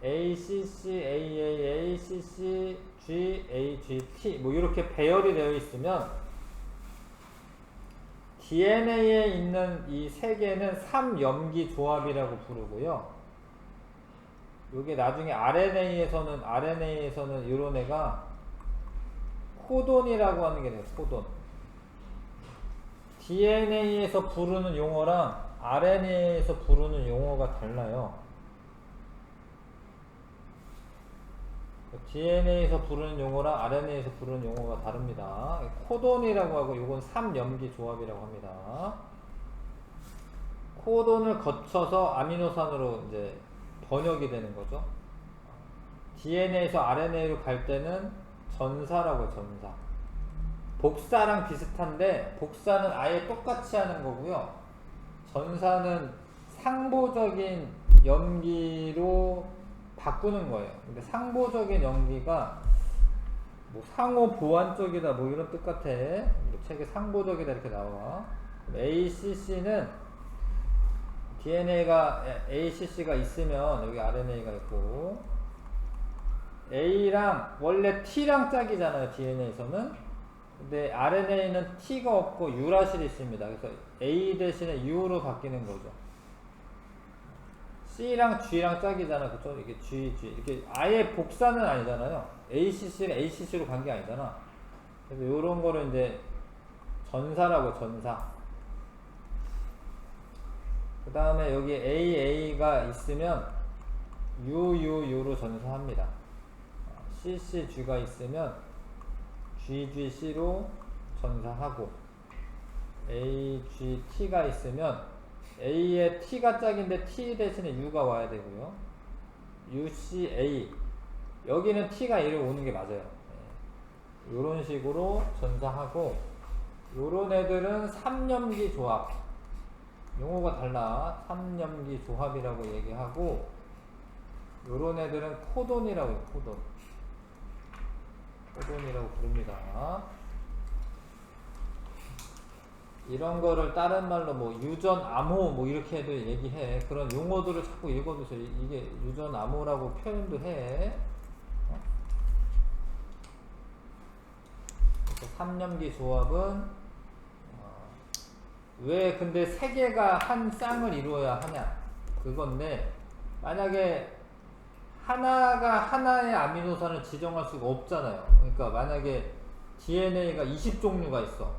ACC, AAA, CC, G, AGT 뭐 이렇게 배열이 되어 있으면 DNA에 있는 이 세 개는 3염기 조합이라고 부르고요. 요게 나중에 RNA에서는 이런 애가 코돈이라고 하는 게 돼요. 코돈. DNA에서 부르는 용어랑 RNA에서 부르는 용어가 달라요. DNA에서 부르는 용어랑 RNA에서 부르는 용어가 다릅니다. 코돈이라고 하고 요건 3염기 조합이라고 합니다. 코돈을 거쳐서 아미노산으로 이제 번역이 되는 거죠. DNA에서 RNA로 갈 때는 전사라고 해요. 전사. 복사랑 비슷한데 복사는 아예 똑같이 하는 거고요. 전사는 상보적인 염기로 바꾸는 거예요. 근데 상보적인 염기가 뭐 상호 보완 쪽이다 뭐 이런 뜻 같아. 책에 상보적이다 이렇게 나와. ACC는 DNA가 ACC가 있으면 여기 RNA가 있고 A랑 원래 T랑 짝이잖아요. DNA에서는. 근데 RNA는 T가 없고 유라실이 있습니다. 그래서 A 대신에 U로 바뀌는 거죠. C랑 G랑 짝이잖아. 그쵸? 이게 G. 이렇게 아예 복사는 아니잖아요. ACC는 ACC로 간 게 아니잖아. 그래서 요런 거를 이제 전사라고, 전사. 그 다음에 여기 AA가 있으면 UUU로 전사합니다. CCG가 있으면 GGC로 전사하고 AGT가 있으면 A의 T가 짝인데 T 대신에 U가 와야 되고요. UCA 여기는 T가 A로 오는 게 맞아요. 이런 식으로 전사하고 요런 애들은 3염기 조합 용어가 달라. 3염기 조합이라고 얘기하고 요런 애들은 코돈이라고 해요. 코돈이라고 부릅니다. 이런 거를 다른 말로 뭐 유전 암호 뭐 이렇게 해도 얘기해. 그런 용어들을 자꾸 읽어두세요. 이게 유전 암호라고 표현도 해. 그래서 3염기 조합은 왜 근데 세 개가 한 쌍을 이루어야 하냐 그건데 만약에 하나가 하나의 아미노산을 지정할 수가 없잖아요. 그러니까 만약에 DNA가 20종류가 있어.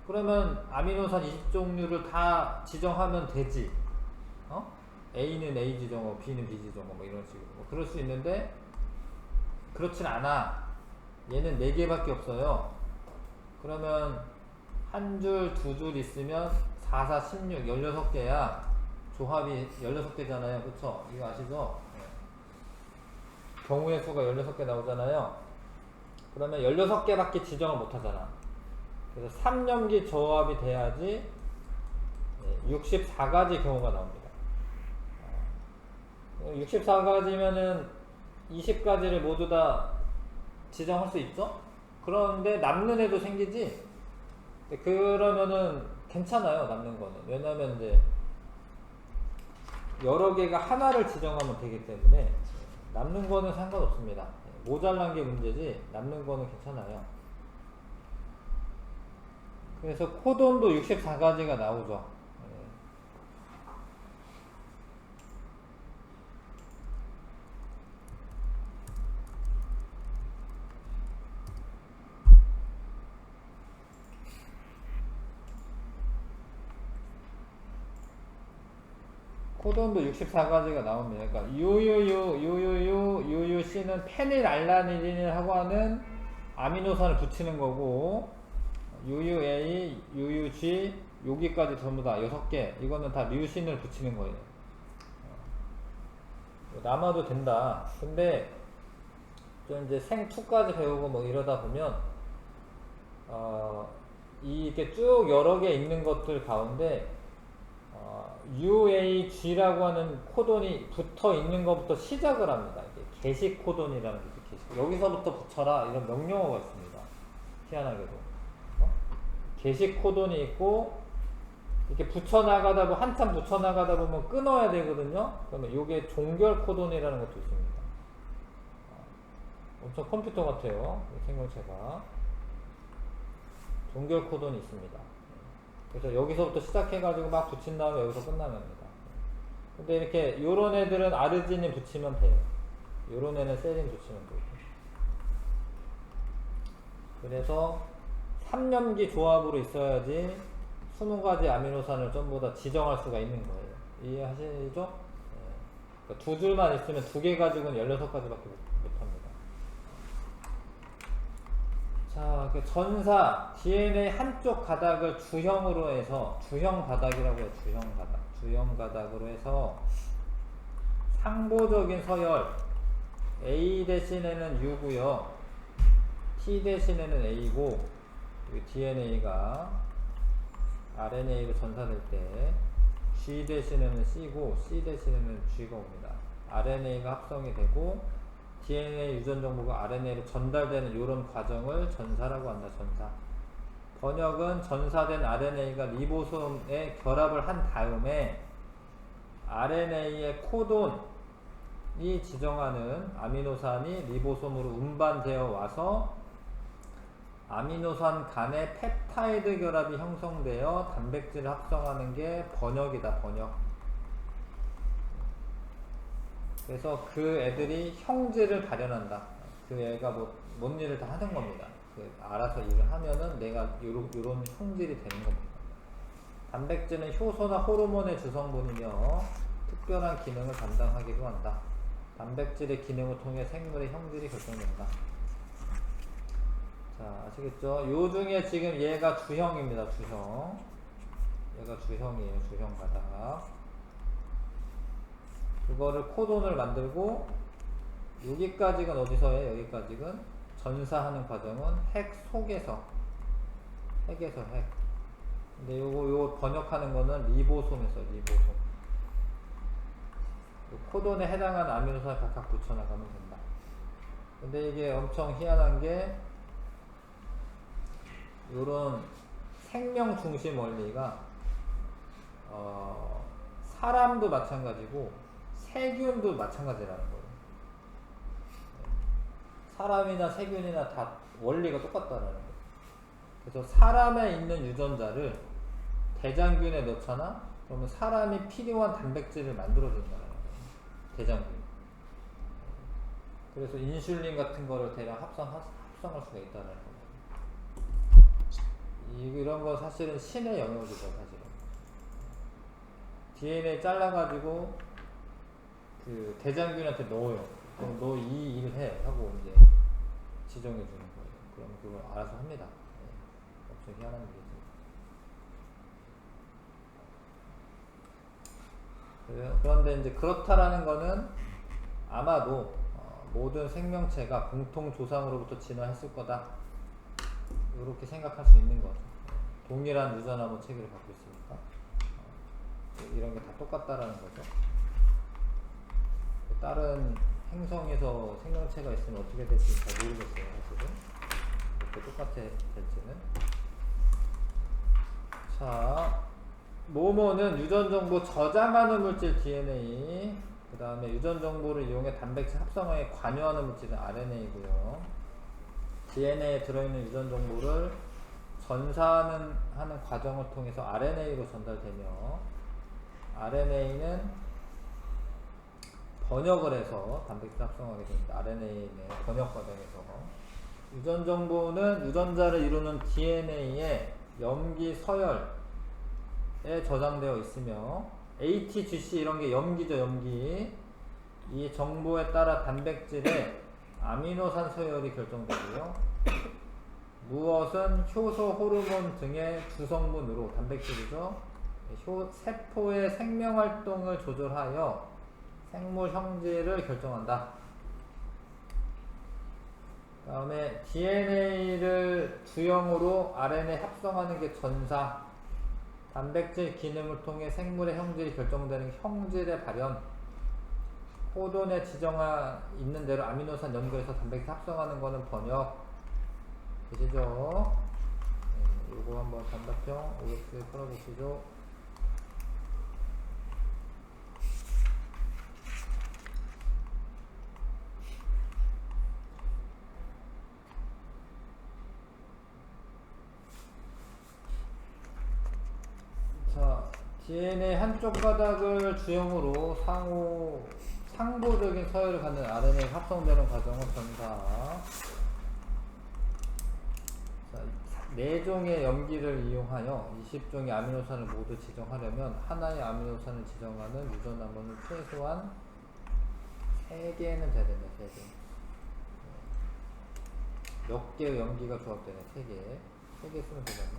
그러면 아미노산 20종류를 다 지정하면 되지. A는 A 지정하고 B는 B 지정하고 뭐 이런 식으로. 뭐 그럴 수 있는데 그렇진 않아. 얘는 4개밖에 없어요. 그러면 한 줄, 두 줄 있으면 4, 4, 16, 16개야. 조합이 16개잖아요. 그쵸? 이거 아시죠? 경우의 수가 16개 나오잖아요. 그러면 16개밖에 지정을 못하잖아. 그래서 3염기 조합이 돼야지 64가지 경우가 나옵니다. 64가지면은 20가지를 모두 다 지정할 수 있죠? 그런데 남는 애도 생기지? 그러면은 괜찮아요. 남는 거는. 왜냐면 이제 여러 개가 하나를 지정하면 되기 때문에 남는 거는 상관없습니다. 모자란 게 문제지 남는 거는 괜찮아요. 그래서 코돈도 64가지가 나오죠. 코돈도 64가지가 나옵니다. 그러니까 UUC는 페닐알라닌이라고 하는 아미노산을 붙이는 거고, UUA, UUG 여기까지 전부 다 6개. 이거는 다 류신을 붙이는 거예요. 남아도 된다. 근데 좀 이제 생2까지 배우고 뭐 이러다 보면 이게 쭉 여러 개 있는 것들 가운데 UAG라고 하는 코돈이 붙어 있는 것부터 시작을 합니다. 이게 게시 코돈이라는 게 게시. 여기서부터 붙여라 이런 명령어가 있습니다. 희한하게도 게시 코돈이 있고 이렇게 붙여나가다 보면 한참 붙여나가다 보면 끊어야 되거든요. 그러면 이게 종결 코돈이라는 것도 있습니다. 엄청 컴퓨터 같아요. 생명체가 종결 코돈이 있습니다. 그래서 여기서부터 시작해가지고 막 붙인 다음에 여기서 끝나는 겁니다. 근데 이렇게 요런 애들은 아르지닌 붙이면 돼요. 요런 애는 세린 붙이면 되고. 그래서 3염기 조합으로 있어야지 20가지 아미노산을 전부 다 지정할 수가 있는 거예요. 이해하시죠? 네. 그러니까 두 줄만 있으면 2개 가지고는 16가지밖에 못합니다. 자, 전사, DNA 한쪽 가닥을 주형으로 해서, 주형 가닥이라고 해요. 주형 가닥. 주형 가닥으로 해서 상보적인 서열, A 대신에는 U고요. T 대신에는 A고, DNA가 RNA로 전사될 때 G 대신에는 C고, C 대신에는 G가 옵니다. RNA가 합성이 되고 DNA 유전 정보가 RNA로 전달되는 이런 과정을 전사라고 한다. 전사. 번역은 전사된 RNA가 리보솜에 결합을 한 다음에 RNA의 코돈이 지정하는 아미노산이 리보솜으로 운반되어 와서 아미노산 간의 펩타이드 결합이 형성되어 단백질을 합성하는 게 번역이다. 번역. 그래서 그 애들이 형질을 발현한다. 그 애가 뭔 일을 다 하는 겁니다. 알아서 일을 하면은 내가 요런 형질이 되는 겁니다. 단백질은 효소나 호르몬의 주성분이며 특별한 기능을 담당하기도 한다. 단백질의 기능을 통해 생물의 형질이 결정된다. 자, 아시겠죠? 요 중에 지금 얘가 주형입니다. 주형. 얘가 주형이에요. 주형 가닥. 그거를 코돈을 만들고 여기까지는 어디서 해? 여기까지는 전사하는 과정은 핵 속에서 핵에서 핵. 근데 요거 번역하는 거는 리보솜에서 리보솜. 코돈에 해당하는 아미노산을 각각 붙여나가면 된다. 근데 이게 엄청 희한한 게 요런 생명 중심 원리가 사람도 마찬가지고 세균도 마찬가지라는 거예요. 사람이나 세균이나 다 원리가 똑같다라는 거예요. 그래서 사람에 있는 유전자를 대장균에 넣잖아? 그러면 사람이 필요한 단백질을 만들어준다는 거예요. 대장균. 그래서 인슐린 같은 거를 대량 합성할 수가 있다는 거예요. 이런 거 사실은 신의 영역이죠, 사실은. DNA 잘라가지고 그 대장균한테 넣어요. 그럼 너 이 일 해 하고 이제 지정해 주는 거예요. 그럼 그걸 알아서 합니다. 엄청 희한한 일이죠. 그런데 이제 그렇다라는 거는 아마도 모든 생명체가 공통 조상으로부터 진화했을 거다. 이렇게 생각할 수 있는 거죠. 동일한 유전암호 체계를 갖고 있으니까 이런 게 다 똑같다라는 거죠. 다른 행성에서 생명체가 있으면 어떻게 될지 잘 모르겠어요. 사실은 이렇게 똑같아 될지는. 자, 모모는 유전정보 저장하는 물질 DNA, 그 다음에 유전정보를 이용해 단백질 합성에 관여하는 물질은 RNA고요. DNA에 들어있는 유전정보를 전사하는 과정을 통해서 RNA로 전달되며 RNA는 번역을 해서 단백질 합성하게 됩니다. RNA의 번역 과정에서. 유전 정보는 유전자를 이루는 DNA의 염기 서열에 저장되어 있으며 ATGC 이런 게 염기죠, 염기. 이 정보에 따라 단백질의 아미노산 서열이 결정되고요. 무엇은 효소, 호르몬 등의 구성분으로 단백질이죠. 세포의 생명활동을 조절하여 생물 형질을 결정한다. 다음에 DNA를 구형으로 RNA 합성하는 게 전사. 단백질 기능을 통해 생물의 형질이 결정되는 형질의 발현. 코돈에 지정하 있는 대로 아미노산 연결해서 단백질 합성하는 거는 번역. 되시죠? 네, 요거 한번 단답형 OX 풀어보시죠. 자, DNA 한쪽 가닥을 주형으로 상보적인 서열을 갖는 RNA가 합성되는 과정은 전사. 자, 4종의 염기를 이용하여 20종의 아미노산을 모두 지정하려면 하나의 아미노산을 지정하는 유전암은 최소한 3개는 돼야 된다. 3개. 몇 개의 염기가 조합되네. 3개. 3개 쓰면 되잖아.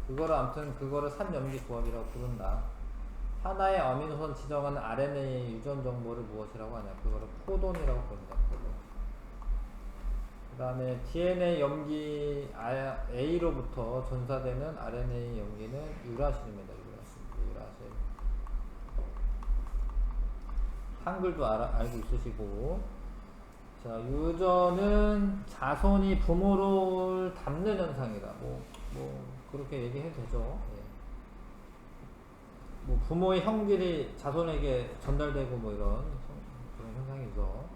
그거를 아무튼 그거를 3염기 조합이라고 부른다. 하나의 아미노산 지정하는 RNA 유전 정보를 무엇이라고 하냐? 그거를 코돈이라고 부른다. 그 다음에 DNA 염기 A로부터 전사되는 RNA 염기는 유라실입니다. 유라실. 한글도 알고 있으시고. 자, 유전은 자손이 부모를 닮는 현상이다. 뭐 그렇게 얘기해도 되죠. 예. 뭐 부모의 형질이 자손에게 전달되고 뭐 이런 그런 현상이죠.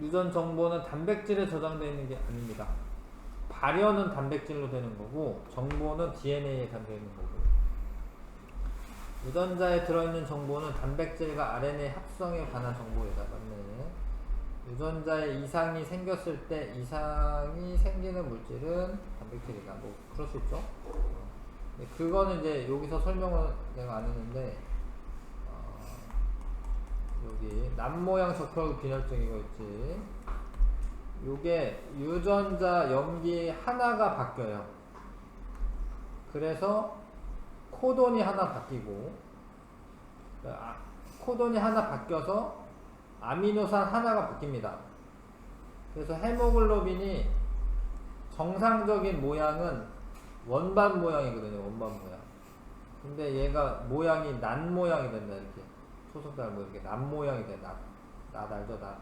유전 정보는 단백질에 저장되어 있는 게 아닙니다. 발현은 단백질로 되는 거고 정보는 DNA에 담겨 있는 거고. 유전자에 들어있는 정보는 단백질과 RNA 합성에 관한 정보이다. 맞네. 유전자에 이상이 생겼을 때 이상이 생기는 물질은 단백질이다. 뭐 그럴 수 있죠. 그거는 이제 여기서 설명을 내가 안 했는데 여기 남모양 적혈구 빈혈증 이거 있지. 요게 유전자 염기 하나가 바뀌어요. 그래서 코돈이 하나 바뀌고 코돈이 하나 바뀌어서 아미노산 하나가 바뀝니다. 그래서 헤모글로빈이 정상적인 모양은 원반 모양이거든요. 원반 모양. 근데 얘가 모양이 난 모양이 된다. 이렇게 초석달 뭐 이렇게 난 모양이 돼. 낫 알죠? 낫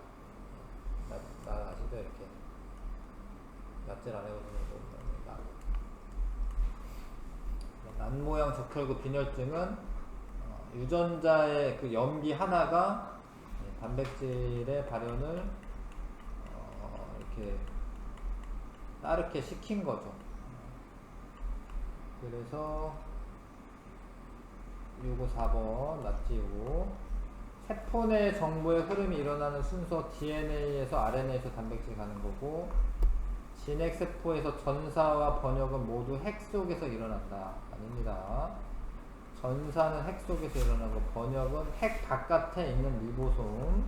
아시죠? 이렇게 낫질 안 해거든요. 난 모양 적혈구 빈혈증은 유전자의 그 염기 하나가 단백질의 발현을 이렇게 따르게 시킨 거죠. 그래서 요거 4번 낫지요. 세포 내 정보의 흐름이 일어나는 순서 DNA에서 RNA에서 단백질 가는 거고 진핵세포에서 전사와 번역은 모두 핵 속에서 일어난다. 아닙니다. 전사는 핵 속에서 일어나고 번역은 핵 바깥에 있는 리보솜.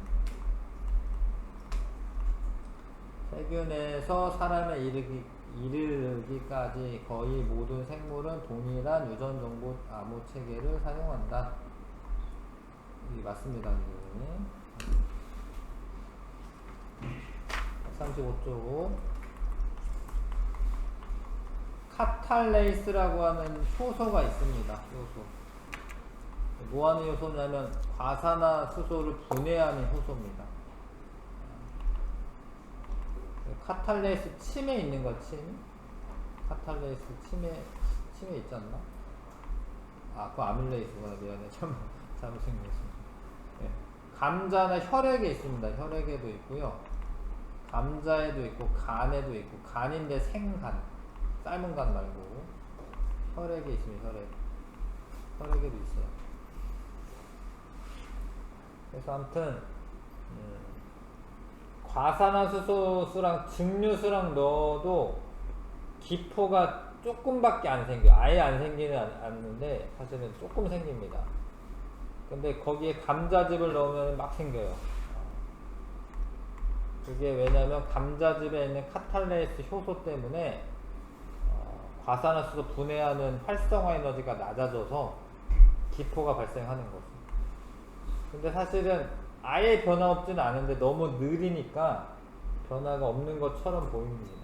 세균에서 사람에 이르기까지 거의 모든 생물은 동일한 유전정보 암호 체계를 사용한다. 이게 맞습니다. 35쪽 카탈레이스라고 하는 효소가 있습니다. 효소. 뭐 하는 효소냐면 과산화수소를 분해하는 효소입니다. 카탈레이스 침에 있는 거 침. 카탈레이스 침에 있지 않나? 아, 그거 아밀레이스구나. 미안해. 잘못 생각했습니다. 네. 감자나 혈액에 있습니다. 혈액에도 있고요. 감자에도 있고 간에도 있고 간인데 생간. 삶은 간 말고 혈액에 있습니다. 혈액에도 있어요. 그래서 아무튼 과산화수소랑 증류수랑 넣어도 기포가 조금밖에 안 생겨. 아예 안 생기는 않는데 사실은 조금 생깁니다. 근데 거기에 감자즙을 넣으면 막 생겨요. 그게 왜냐면 감자즙에 있는 카탈레이스 효소 때문에 과산화수소 분해하는 활성화 에너지가 낮아져서 기포가 발생하는 거죠. 근데 사실은 아예 변화 없지는 않은데 너무 느리니까 변화가 없는 것처럼 보입니다.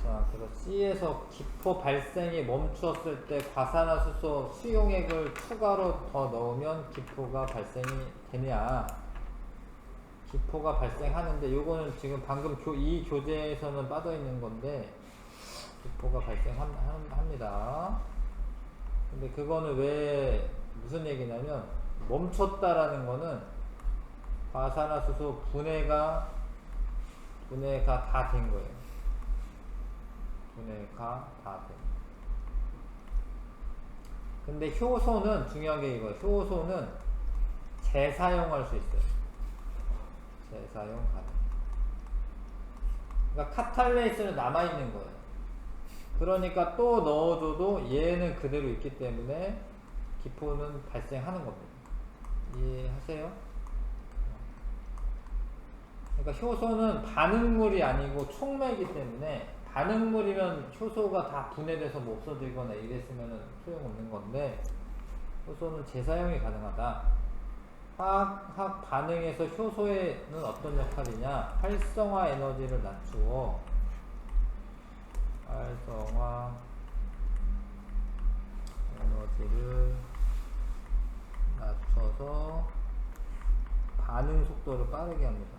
자, 그래서 C에서 기포 발생이 멈추었을 때 과산화수소 수용액을 추가로 더 넣으면 기포가 발생이 되냐? 기포가 발생하는데 요거는 지금 방금 이 교재에서는 빠져 있는 건데 기포가 발생합니다. 근데 그거는 왜 무슨 얘기냐면 멈췄다라는 거는 과산화수소 분해가 다 된 거예요. 분해가 다 된. 근데 효소는 중요한 게 이거예요. 효소는 재사용할 수 있어요. 재사용 가능. 그러니까 카탈레이스는 남아있는 거예요. 그러니까 또 넣어줘도 얘는 그대로 있기 때문에 기포는 발생하는 겁니다. 이해하세요? 그러니까 효소는 반응물이 아니고 촉매이기 때문에 반응물이면 효소가 다 분해돼서 뭐 없어지거나 이랬으면 소용없는 건데 효소는 재사용이 가능하다. 화학 반응에서 효소에는 어떤 역할이냐? 활성화 에너지를 낮추어 활성화 에너지를 낮춰서 반응 속도를 빠르게 합니다.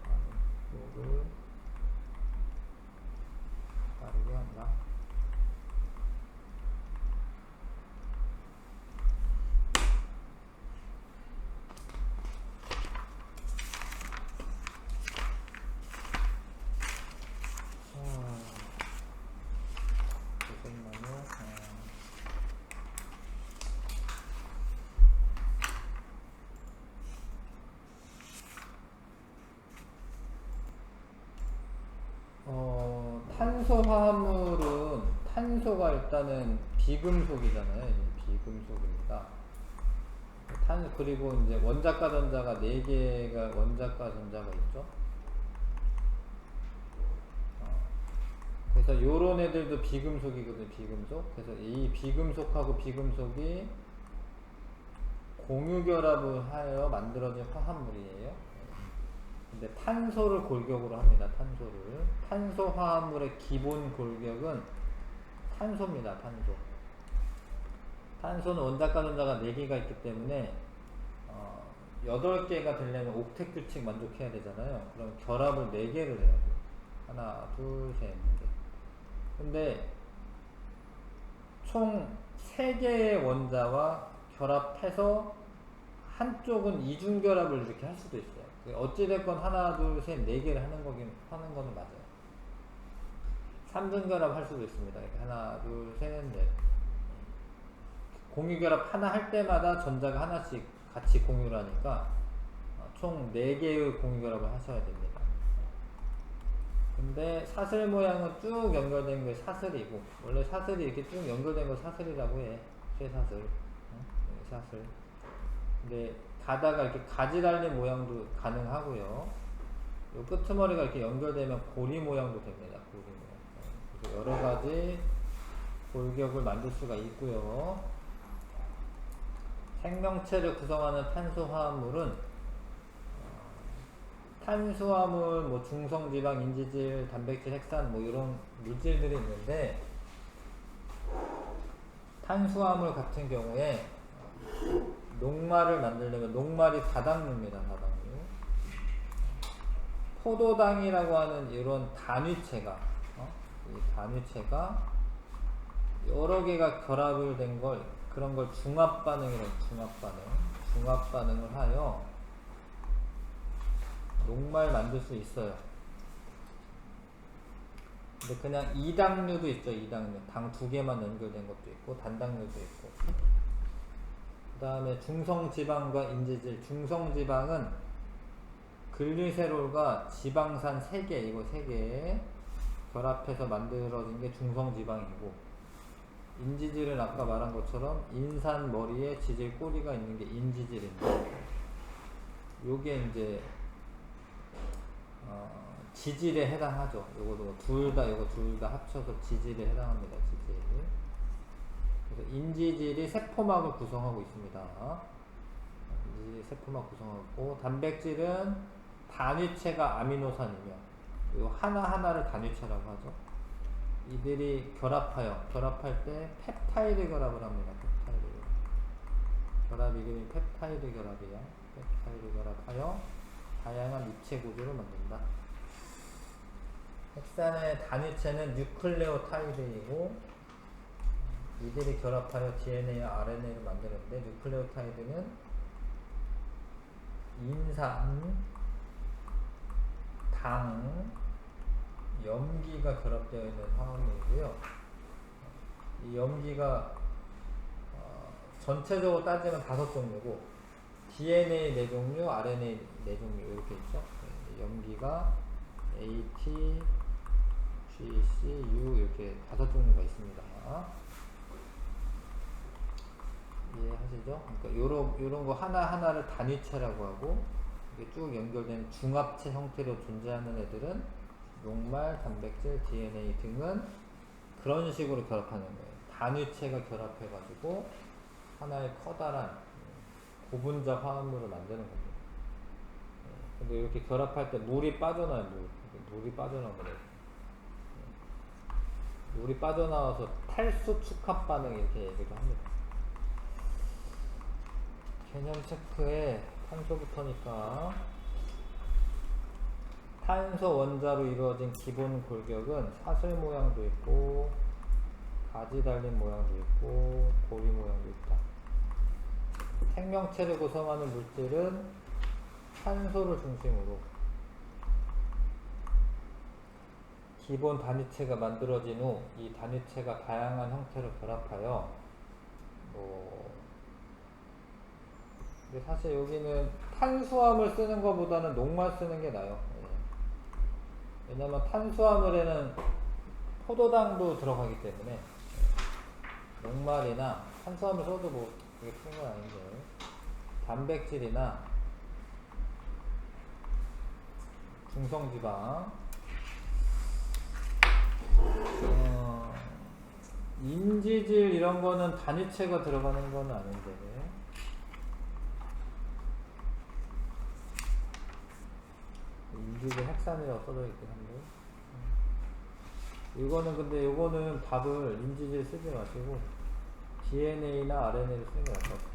반응 속도를 빠르게 한다. 탄소화합물은 탄소가 일단은 비금속이잖아요. 비금속입니다. 그리고 이제 원자과 전자가 4개가 원자과 전자가 있죠. 그래서 요런 애들도 비금속이거든요. 비금속. 그래서 이 비금속하고 비금속이 공유결합을 하여 만들어진 화합물이에요. 근데 탄소를 골격으로 합니다. 탄소를. 탄소 화합물의 기본 골격은 탄소입니다. 탄소. 탄소는 원자과 전자가 4개가 있기 때문에 8개가 되려면 옥텟 규칙 만족해야 되잖아요. 그럼 결합을 4개를 해야 돼요. 하나, 둘, 셋, 넷. 근데 총 3개의 원자와 결합해서 한쪽은 이중결합을 이렇게 할 수도 있어요. 어찌됐건 하나, 둘, 셋, 4개를 하는 거는 맞아요. 3중결합 할 수도 있습니다. 하나, 둘, 셋, 넷. 공유결합 하나 할 때마다 전자가 하나씩 같이 공유를 하니까 총 4개의 공유결합을 하셔야 됩니다. 근데 사슬 모양은 쭉 연결된 게 사슬이고, 원래 사슬이 이렇게 쭉 연결된 걸 사슬이라고 해. 쇠사슬. 사슬. 근데 가다가 이렇게 가지 달린 모양도 가능하고요. 요 끄트머리가 이렇게 연결되면 고리 모양도 됩니다. 고리 모양. 그래서 여러 가지 골격을 만들 수가 있고요. 생명체를 구성하는 탄소화합물은 탄수화물, 뭐 중성지방, 인지질, 단백질, 핵산 뭐 이런 물질들이 있는데 탄수화물 같은 경우에 녹말을 만들려면 녹말이 다당류입니다. 다당류. 포도당이라고 하는 이런 단위체가 이 단위체가 여러 개가 결합을 된 걸 그런 걸 중합반응이라고 중합반응을 하여 녹말 만들 수 있어요. 근데 그냥 이당류도 있죠. 이당류. 당 2개만 연결된 것도 있고 단당류도 있고. 그 다음에 중성지방과 인지질. 중성지방은 글리세롤과 지방산 3개, 이거 3개. 결합해서 만들어진 게 중성지방이고, 인지질은 아까 말한 것처럼 인산 머리에 지질 꼬리가 있는 게 인지질인데, 요게 이제 지질에 해당하죠. 요거 둘 다 합쳐서 지질에 해당합니다. 지질. 그래서 인지질이 세포막을 구성하고 있습니다. 인지질이 세포막 구성하고, 단백질은 단위체가 아미노산이며, 요 하나하나를 단위체라고 하죠. 이들이 결합할 때 펩타이드 결합을 합니다. 펩타이드 결합 이름이 펩타이드 결합이야. 펩타이드 결합하여 다양한 입체 구조를 만든다. 핵산의 단위체는 뉴클레오타이드이고, 이들이 결합하여 DNA와 RNA를 만드는데, 뉴클레오타이드는 인산, 당, 염기가 결합되어 있는 화합물이고요. 이 염기가 전체적으로 따지면 5종류고, DNA 4종류, RNA 4종류 이렇게 있죠. 염기가 AT, GC, U 이렇게 5종류가 있습니다. 이해하시죠? 그러니까 요런 거 하나하나를 단위체라고 하고, 이게 쭉 연결된 중합체 형태로 존재하는 애들은 녹말, 단백질, DNA 등은 그런 식으로 결합하는 거예요. 단위체가 결합해가지고 하나의 커다란 고분자 화합물을 만드는 겁니다. 근데 이렇게 결합할 때 물이 빠져나와요. 물이 빠져나오거든요. 물이 빠져나와서 탈수 축합 반응 이렇게 얘기도 합니다. 개념 체크에 탄소부터니까, 탄소 원자로 이루어진 기본 골격은 사슬 모양도 있고, 가지 달린 모양도 있고, 고리 모양도 있다. 생명체를 구성하는 물질은 탄소를 중심으로 기본 단위체가 만들어진 후 이 단위체가 다양한 형태로 결합하여 근데 사실 여기는 탄수화물 쓰는 것보다는 녹말 쓰는 게 나아요. 왜냐면 탄수화물에는 포도당도 들어가기 때문에 녹말이나 탄수화물 써도 뭐 되게 큰 건 아닌데, 단백질이나 중성지방, 인지질 이런 거는 단위체가 들어가는 건 아닌데, 인지질 핵산이라고 써져 있긴 한데, 요거는 답을 인지질 쓰지 마시고 DNA나 RNA를 쓰는 게 나을 것 같아요.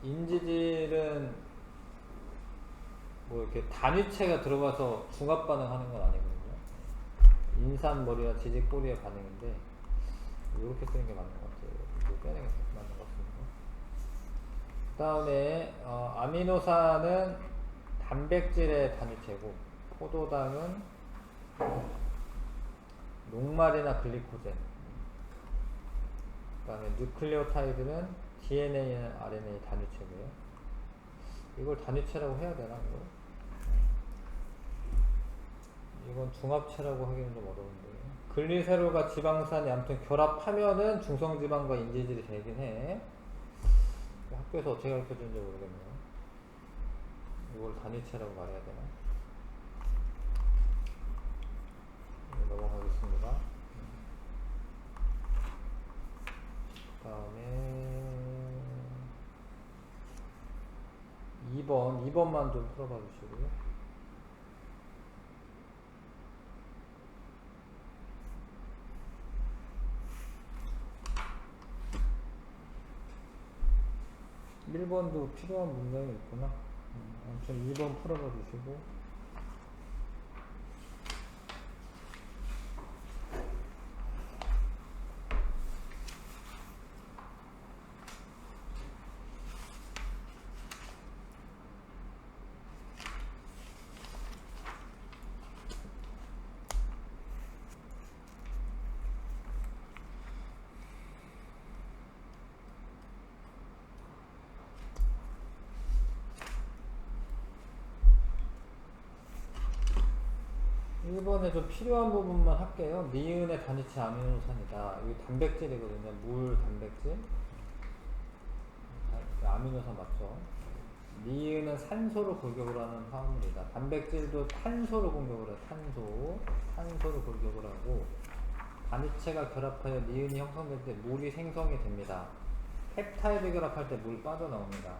인지질은 뭐 이렇게 단위체가 들어가서 중합 반응하는 건 아니거든요. 인산 머리와 지질 꼬리의 반응인데, 이렇게 쓰는 게 맞는 것 같아요. 이거 빼는 게 맞는 것 같습니다. 그 다음에 아미노산은 단백질의 단위체고, 포도당은 녹말이나 글리코젠, 그 다음에 뉴클레오타이드는 DNA나 RNA 단위체고요. 이걸 단위체라고 해야 되나? 이건 중합체라고 하기는 좀 어려운데, 글리세롤과 지방산이 아무튼 결합하면은 중성지방과 인지질이 되긴 해. 학교에서 어떻게 가르쳐주는지 모르겠네요. 이걸 단위체라고 말해야 되나? 넘어가겠습니다. 그 다음에 2번만 좀 풀어봐 주시고요. (1번도) 필요한 문장이 있구나. 아무튼 2번 풀어봐 주시고, 1번에 좀 필요한 부분만 할게요. 니은의 단위체 아미노산이다. 이게 단백질이거든요. 물 단백질. 아미노산 맞죠? 니은은 산소를 골격을 하는 화합물이다. 단백질도 탄소를 공격을 해요. 탄소를 골격을 하고 단위체가 결합하여 니은이 형성될 때 물이 생성이 됩니다. 펩타이드 결합할 때 물이 빠져나옵니다.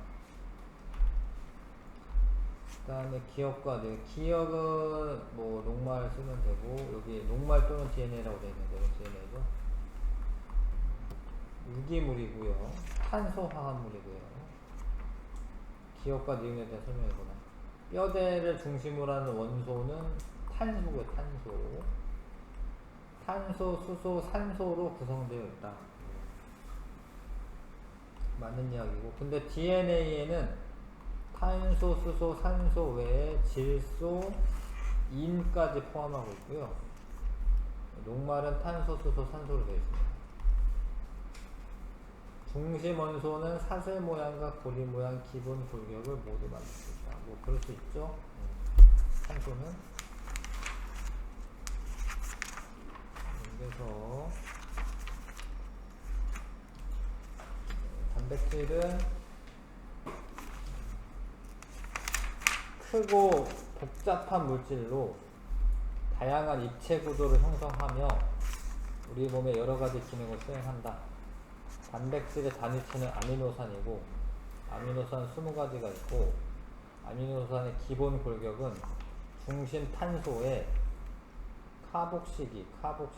그 다음에 기억과 기억은 뭐 녹말 쓰면 되고, 여기 녹말 또는 DNA라고 되어 있는데 DNA죠. 유기물이고요. 탄소화합물이고요. 기억과 니은에 대한 설명이구나. 뼈대를 중심으로 하는 원소는 탄소고요. 탄소, 수소, 산소로 구성되어 있다. 맞는 이야기고, 근데 DNA에는 탄소, 수소, 산소 외에 질소, 인까지 포함하고 있고요. 녹말은 탄소, 수소, 산소로 되어 있습니다. 중심 원소는 사슬 모양과 고리 모양 기본 골격을 모두 만들 수 있다. 뭐 그럴 수 있죠. 산소는 그래서 단백질은 크고 복잡한 물질로 다양한 입체 구조를 형성하며 우리 몸의 여러가지 기능을 수행한다. 단백질의 단위체는 아미노산이고, 아미노산 20가지가 있고, 아미노산의 기본 골격은 중심 탄소에 카르복시산과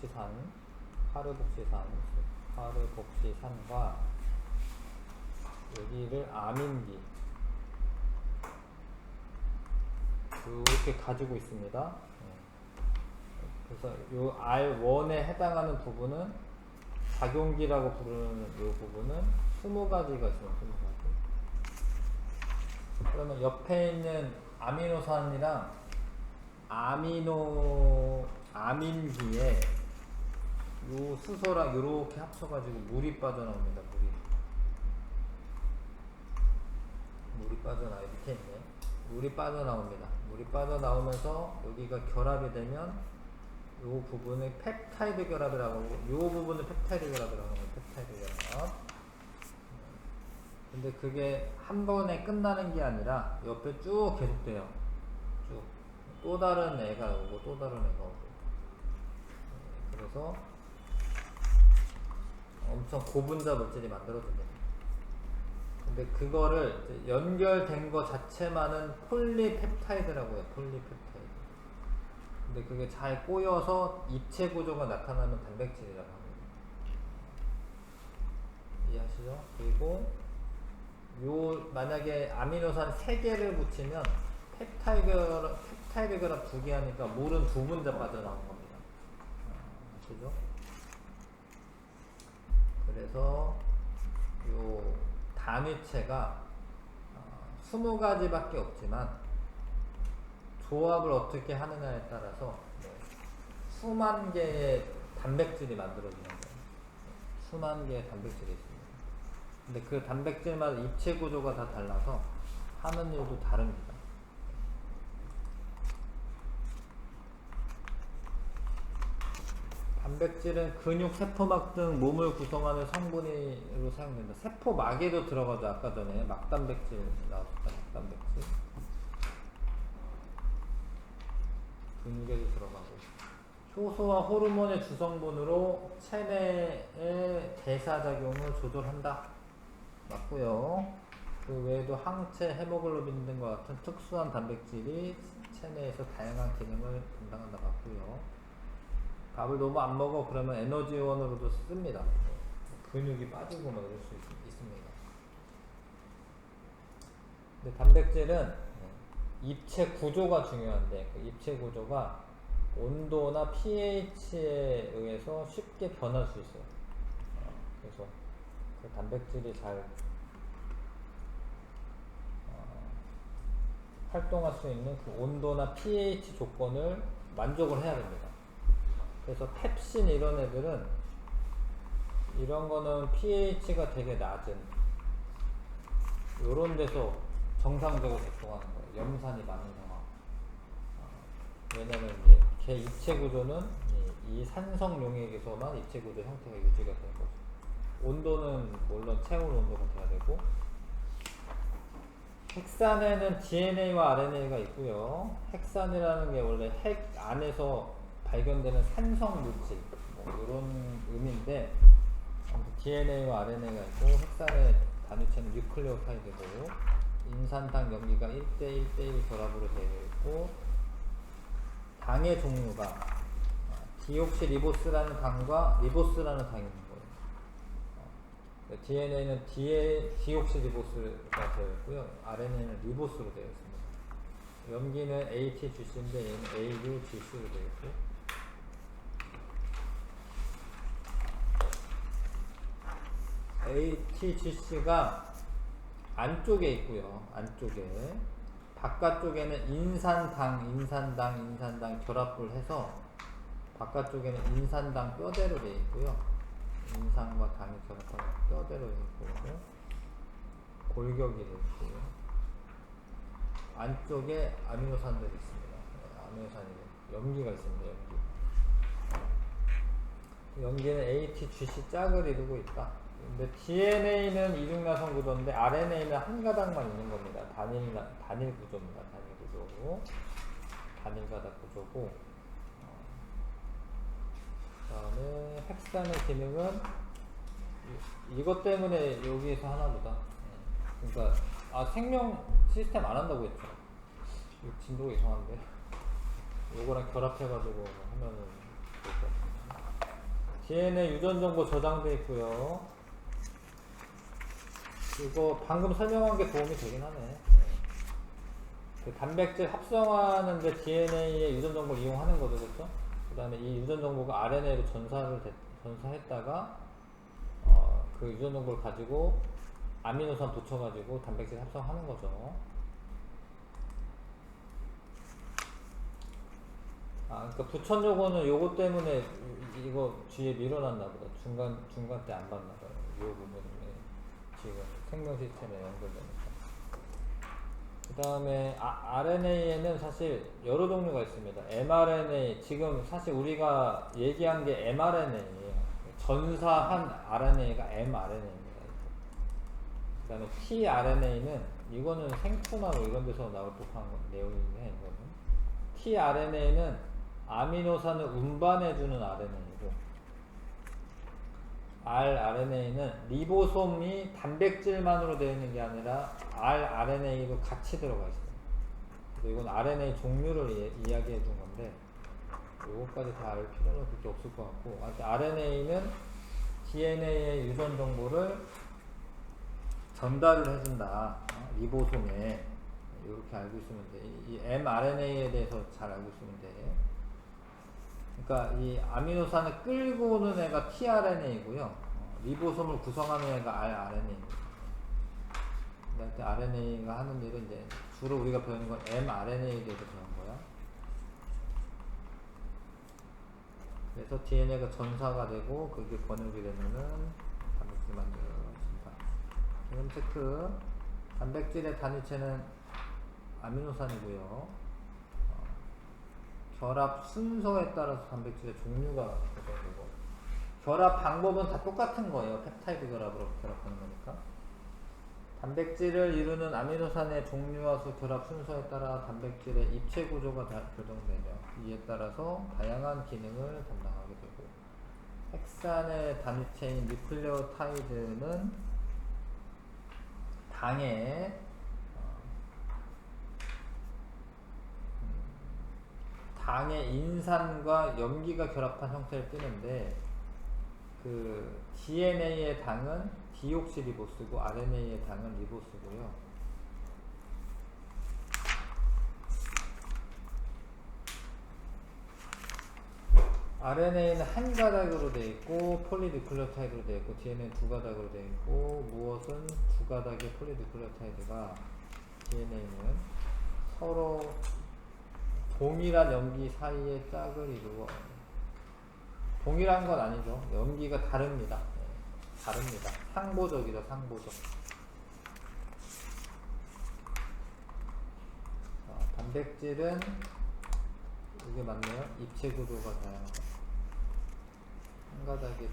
여기를 아민기 이렇게 가지고 있습니다. 그래서 이 R1에 해당하는 부분은 작용기라고 부르는 이 부분은 20가지가 있습니다. 20가지. 그러면 옆에 있는 아미노산이랑 아민기에 요 수소랑 이렇게 합쳐가지고 물이 빠져나옵니다. 물이 빠져나와요. 밑에 있네. 물이 빠져나옵니다. 물이 빠져나오면서 여기가 결합이 되면 요 부분을 펩타이드 결합이라고 하고, 요 부분을 펩타이드 결합이라고 하고, 펩타이드 결합. 근데 그게 한 번에 끝나는 게 아니라 옆에 쭉 계속돼요. 쭉. 또 다른 애가 오고, 또 다른 애가 오고. 그래서 엄청 고분자 물질이 만들어집니다. 근데 그거를 연결된 거 자체만은 폴리펩타이드라고 해요. 폴리펩타이드. 근데 그게 잘 꼬여서 입체 구조가 나타나면 단백질이라고 합니다. 이해하시죠? 그리고 만약에 아미노산 3개를 붙이면 펩타이드 결합 2개 하니까 물은 2분자 빠져나온 겁니다. 아시죠? 그래서 요 단위체가 20가지밖에 없지만 조합을 어떻게 하느냐에 따라서 수만 개의 단백질이 만들어지는 거예요. 수만 개의 단백질이 있습니다. 근데 그 단백질마다 입체 구조가 다 달라서 하는 일도 다릅니다. 단백질은 근육, 세포막 등 몸을 구성하는 성분으로 사용된다. 세포막에도 들어가죠. 아까 전에 막단백질 나왔었다. 막단백질. 근육에도 들어가고. 효소와 호르몬의 주성분으로 체내의 대사작용을 조절한다. 맞고요. 그 외에도 항체, 헤모글로빈 등과 같은 특수한 단백질이 체내에서 다양한 기능을 담당한다. 맞고요. 밥을 너무 안 먹어 그러면 에너지원으로도 씁니다. 근육이 빠지고 막 이럴 수 있습니다. 근데 단백질은 입체 구조가 중요한데 그 입체 구조가 온도나 pH에 의해서 쉽게 변할 수 있어요. 그래서 그 단백질이 잘 활동할 수 있는 그 온도나 pH 조건을 만족을 해야 됩니다. 그래서 펩신 이런 애들은 이런 거는 pH가 되게 낮은 요런 데서 정상적으로 작동하는 거예요. 염산이 많은 상황. 왜냐면 이제 제 입체 구조는 이 산성용액에서만 입체 구조 형태가 유지가 되는 거죠. 온도는 물론 채울 온도가 돼야 되고, 핵산에는 DNA와 RNA가 있고요. 핵산이라는 게 원래 핵 안에서 발견되는 산성 물질, 뭐 이런 의미인데, DNA와 RNA가 있고, 핵산의 단위체는 뉴클레오타이드고, 인산당 염기가 1대1대1 결합으로 되어 있고, 당의 종류가 디옥시리보스라는 당과 리보스라는 당이 있는 거예요. DNA는 디옥시리보스가 되어 있고요. RNA는 리보스로 되어 있습니다. 염기는 ATGC인데 얘는 AUGC로 되어 있고, ATGC가 안쪽에 있고요. 안쪽에. 바깥쪽에는 인산당 결합을 해서 바깥쪽에는 인산당 뼈대로 되어 있고요. 인산과 당이 결합한 뼈대로 되어 있고, 골격이 되어 있고요. 안쪽에 아미노산들이 있습니다. 아미노산이 염기가 있습니다. 염기는 ATGC 짝을 이루고 있다. 근데 DNA는 이중나선 구조인데 RNA는 한 가닥만 있는 겁니다. 단일 구조입니다. 단일 가닥 구조고, 그다음에 핵산의 기능은 이것 때문에 여기에서 하나보다. 그러니까 생명 시스템 안 한다고 했죠. 이거 진도가 이상한데. 요거랑 결합해가지고 하면은 좋을 것 같습니다. DNA 유전 정보 저장돼 있고요. 이거 방금 설명한 게 도움이 되긴 하네. 그 단백질 합성하는데 DNA의 유전 정보를 이용하는 거죠, 그렇죠? 그 다음에 이 유전 정보가 RNA로 전사했다가 그 유전 정보를 가지고 아미노산 붙여가지고 단백질 합성하는 거죠. 그러니까 부천 요거는 요거 때문에 이거 뒤에 밀어놨나 보다. 중간 때 안 봤나 봐요. 요 부분에 지금 생명 시스템에 연결되니까. 그 다음에 RNA에는 사실 여러 종류가 있습니다. mRNA, 지금 사실 우리가 얘기한 게 mRNA예요. 전사한 RNA가 mRNA입니다. 그 다음에 tRNA는 이거는 생투나 뭐 이런 데서 나올 법한 내용인데, 이거는 tRNA는 아미노산을 운반해주는 RNA이고, rRNA는 리보솜이 단백질만으로 되어 있는 게 아니라 rRNA도 같이 들어가 있어요. 그래서 이건 RNA 종류를 이야기해 준 건데, 요거까지 다 알 필요는 그렇게 없을 것 같고, RNA는 DNA의 유전 정보를 전달을 해준다. 리보솜에. 이렇게 알고 있으면 돼. 이 mRNA에 대해서 잘 알고 있으면 돼. 그러니까 이 아미노산을 끌고 오는 애가 tRNA이고요. 리보솜을 구성하는 애가 rRNA입니다. 근데 RNA가 하는 일은 이제 주로 우리가 배우는 건 mRNA에 대해서 배우는 거야. 그래서 DNA가 전사가 되고 그게 번역이 되면은 단백질 만들어진다. 개념 체크. 단백질의 단위체는 아미노산이고요. 결합 순서에 따라서 단백질의 종류가 구성되고, 결합 방법은 다 똑같은 거예요. 펩타이드 결합으로 결합하는 거니까. 단백질을 이루는 아미노산의 종류와 수, 결합 순서에 따라 단백질의 입체 구조가 결정되며 이에 따라서 다양한 기능을 담당하게 되고, 핵산의 단위체인 뉴클레오타이드는 당의 인산과 염기가 결합한 형태를 띠는데, 그 DNA의 당은 디옥시리보스고 RNA의 당은 리보스고요. RNA는 한 가닥으로 되어 있고 폴리뉴클레오타이드로 되어 있고, DNA는 두 가닥으로 되어 있고, 무엇은 두 가닥의 폴리뉴클레오타이드가 DNA는 서로 동일한 염기 사이에 짝을 이루어. 동일한 건 아니죠. 염기가 다릅니다. 다릅니다. 상보적이죠, 상보적. 단백질은 이게 맞네요. 입체 구조가 다양하다. 한 가닥의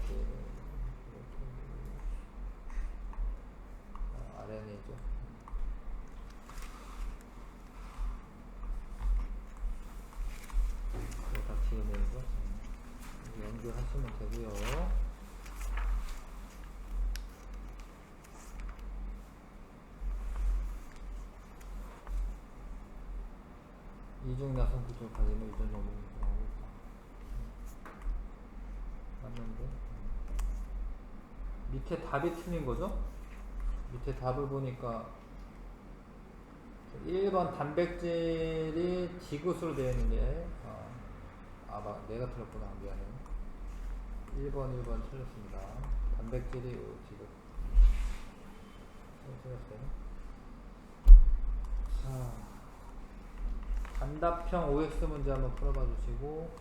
RNA죠. 이거 다 DNA죠. 연결하시면 되고요. 이중 야성 구조를 가지면 유전 정보가 나오고 맞는데 밑에 답이 틀린 거죠? 밑에 답을 보니까 1번 단백질이 지구수로 되어 있는데 내가 틀렸구나. 미안해. 1번 틀렸습니다. 단백질이 지구 틀렸어요. 자, 단답형 OX 문제 한번 풀어봐 주시고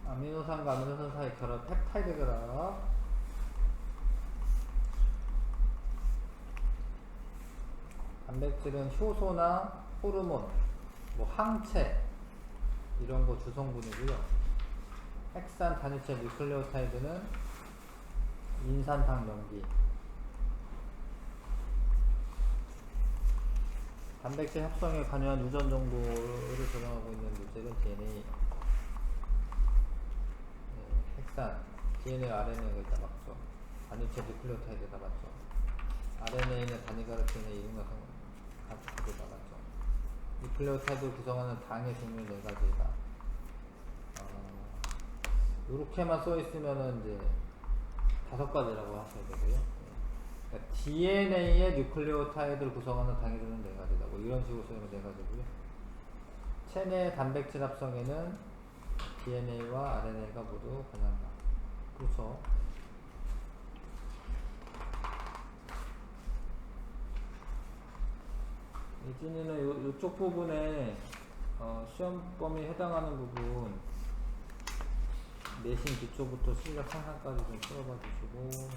아미노산과 아미노산 사이 결합 펩타이드 결합 단백질은 효소나 호르몬, 뭐 항체 이런 거 주성분이고요. 핵산 단위체 뉴클레오타이드는 인산당 염기. 단백질 합성에 관여한 유전 정보를 저장하고 있는 물질은 DNA. 핵산, DNA, RNA가 있다 맞죠? 단위체 뉴클레오타이드다 맞죠? RNA는 단위가로 DNA 이름과 가지다 맞죠? 뉴클레오타이드 구성하는 당의 종류 4가지다. 이렇게만 써있으면은 이제 5가지라고 하셔야 되고요. 그러니까 DNA의 뉴클레오타이드를 구성하는 당의 종류는 4가지다. 뭐 이런 식으로 쓰면 4가지고요. 체내 단백질 합성에는 DNA와 RNA가 모두 관여한다. 그렇죠. 예진이는 요쪽 부분에 시험 범위에 해당하는 부분 내신 기초부터 실력 상상까지 좀 풀어봐 주시고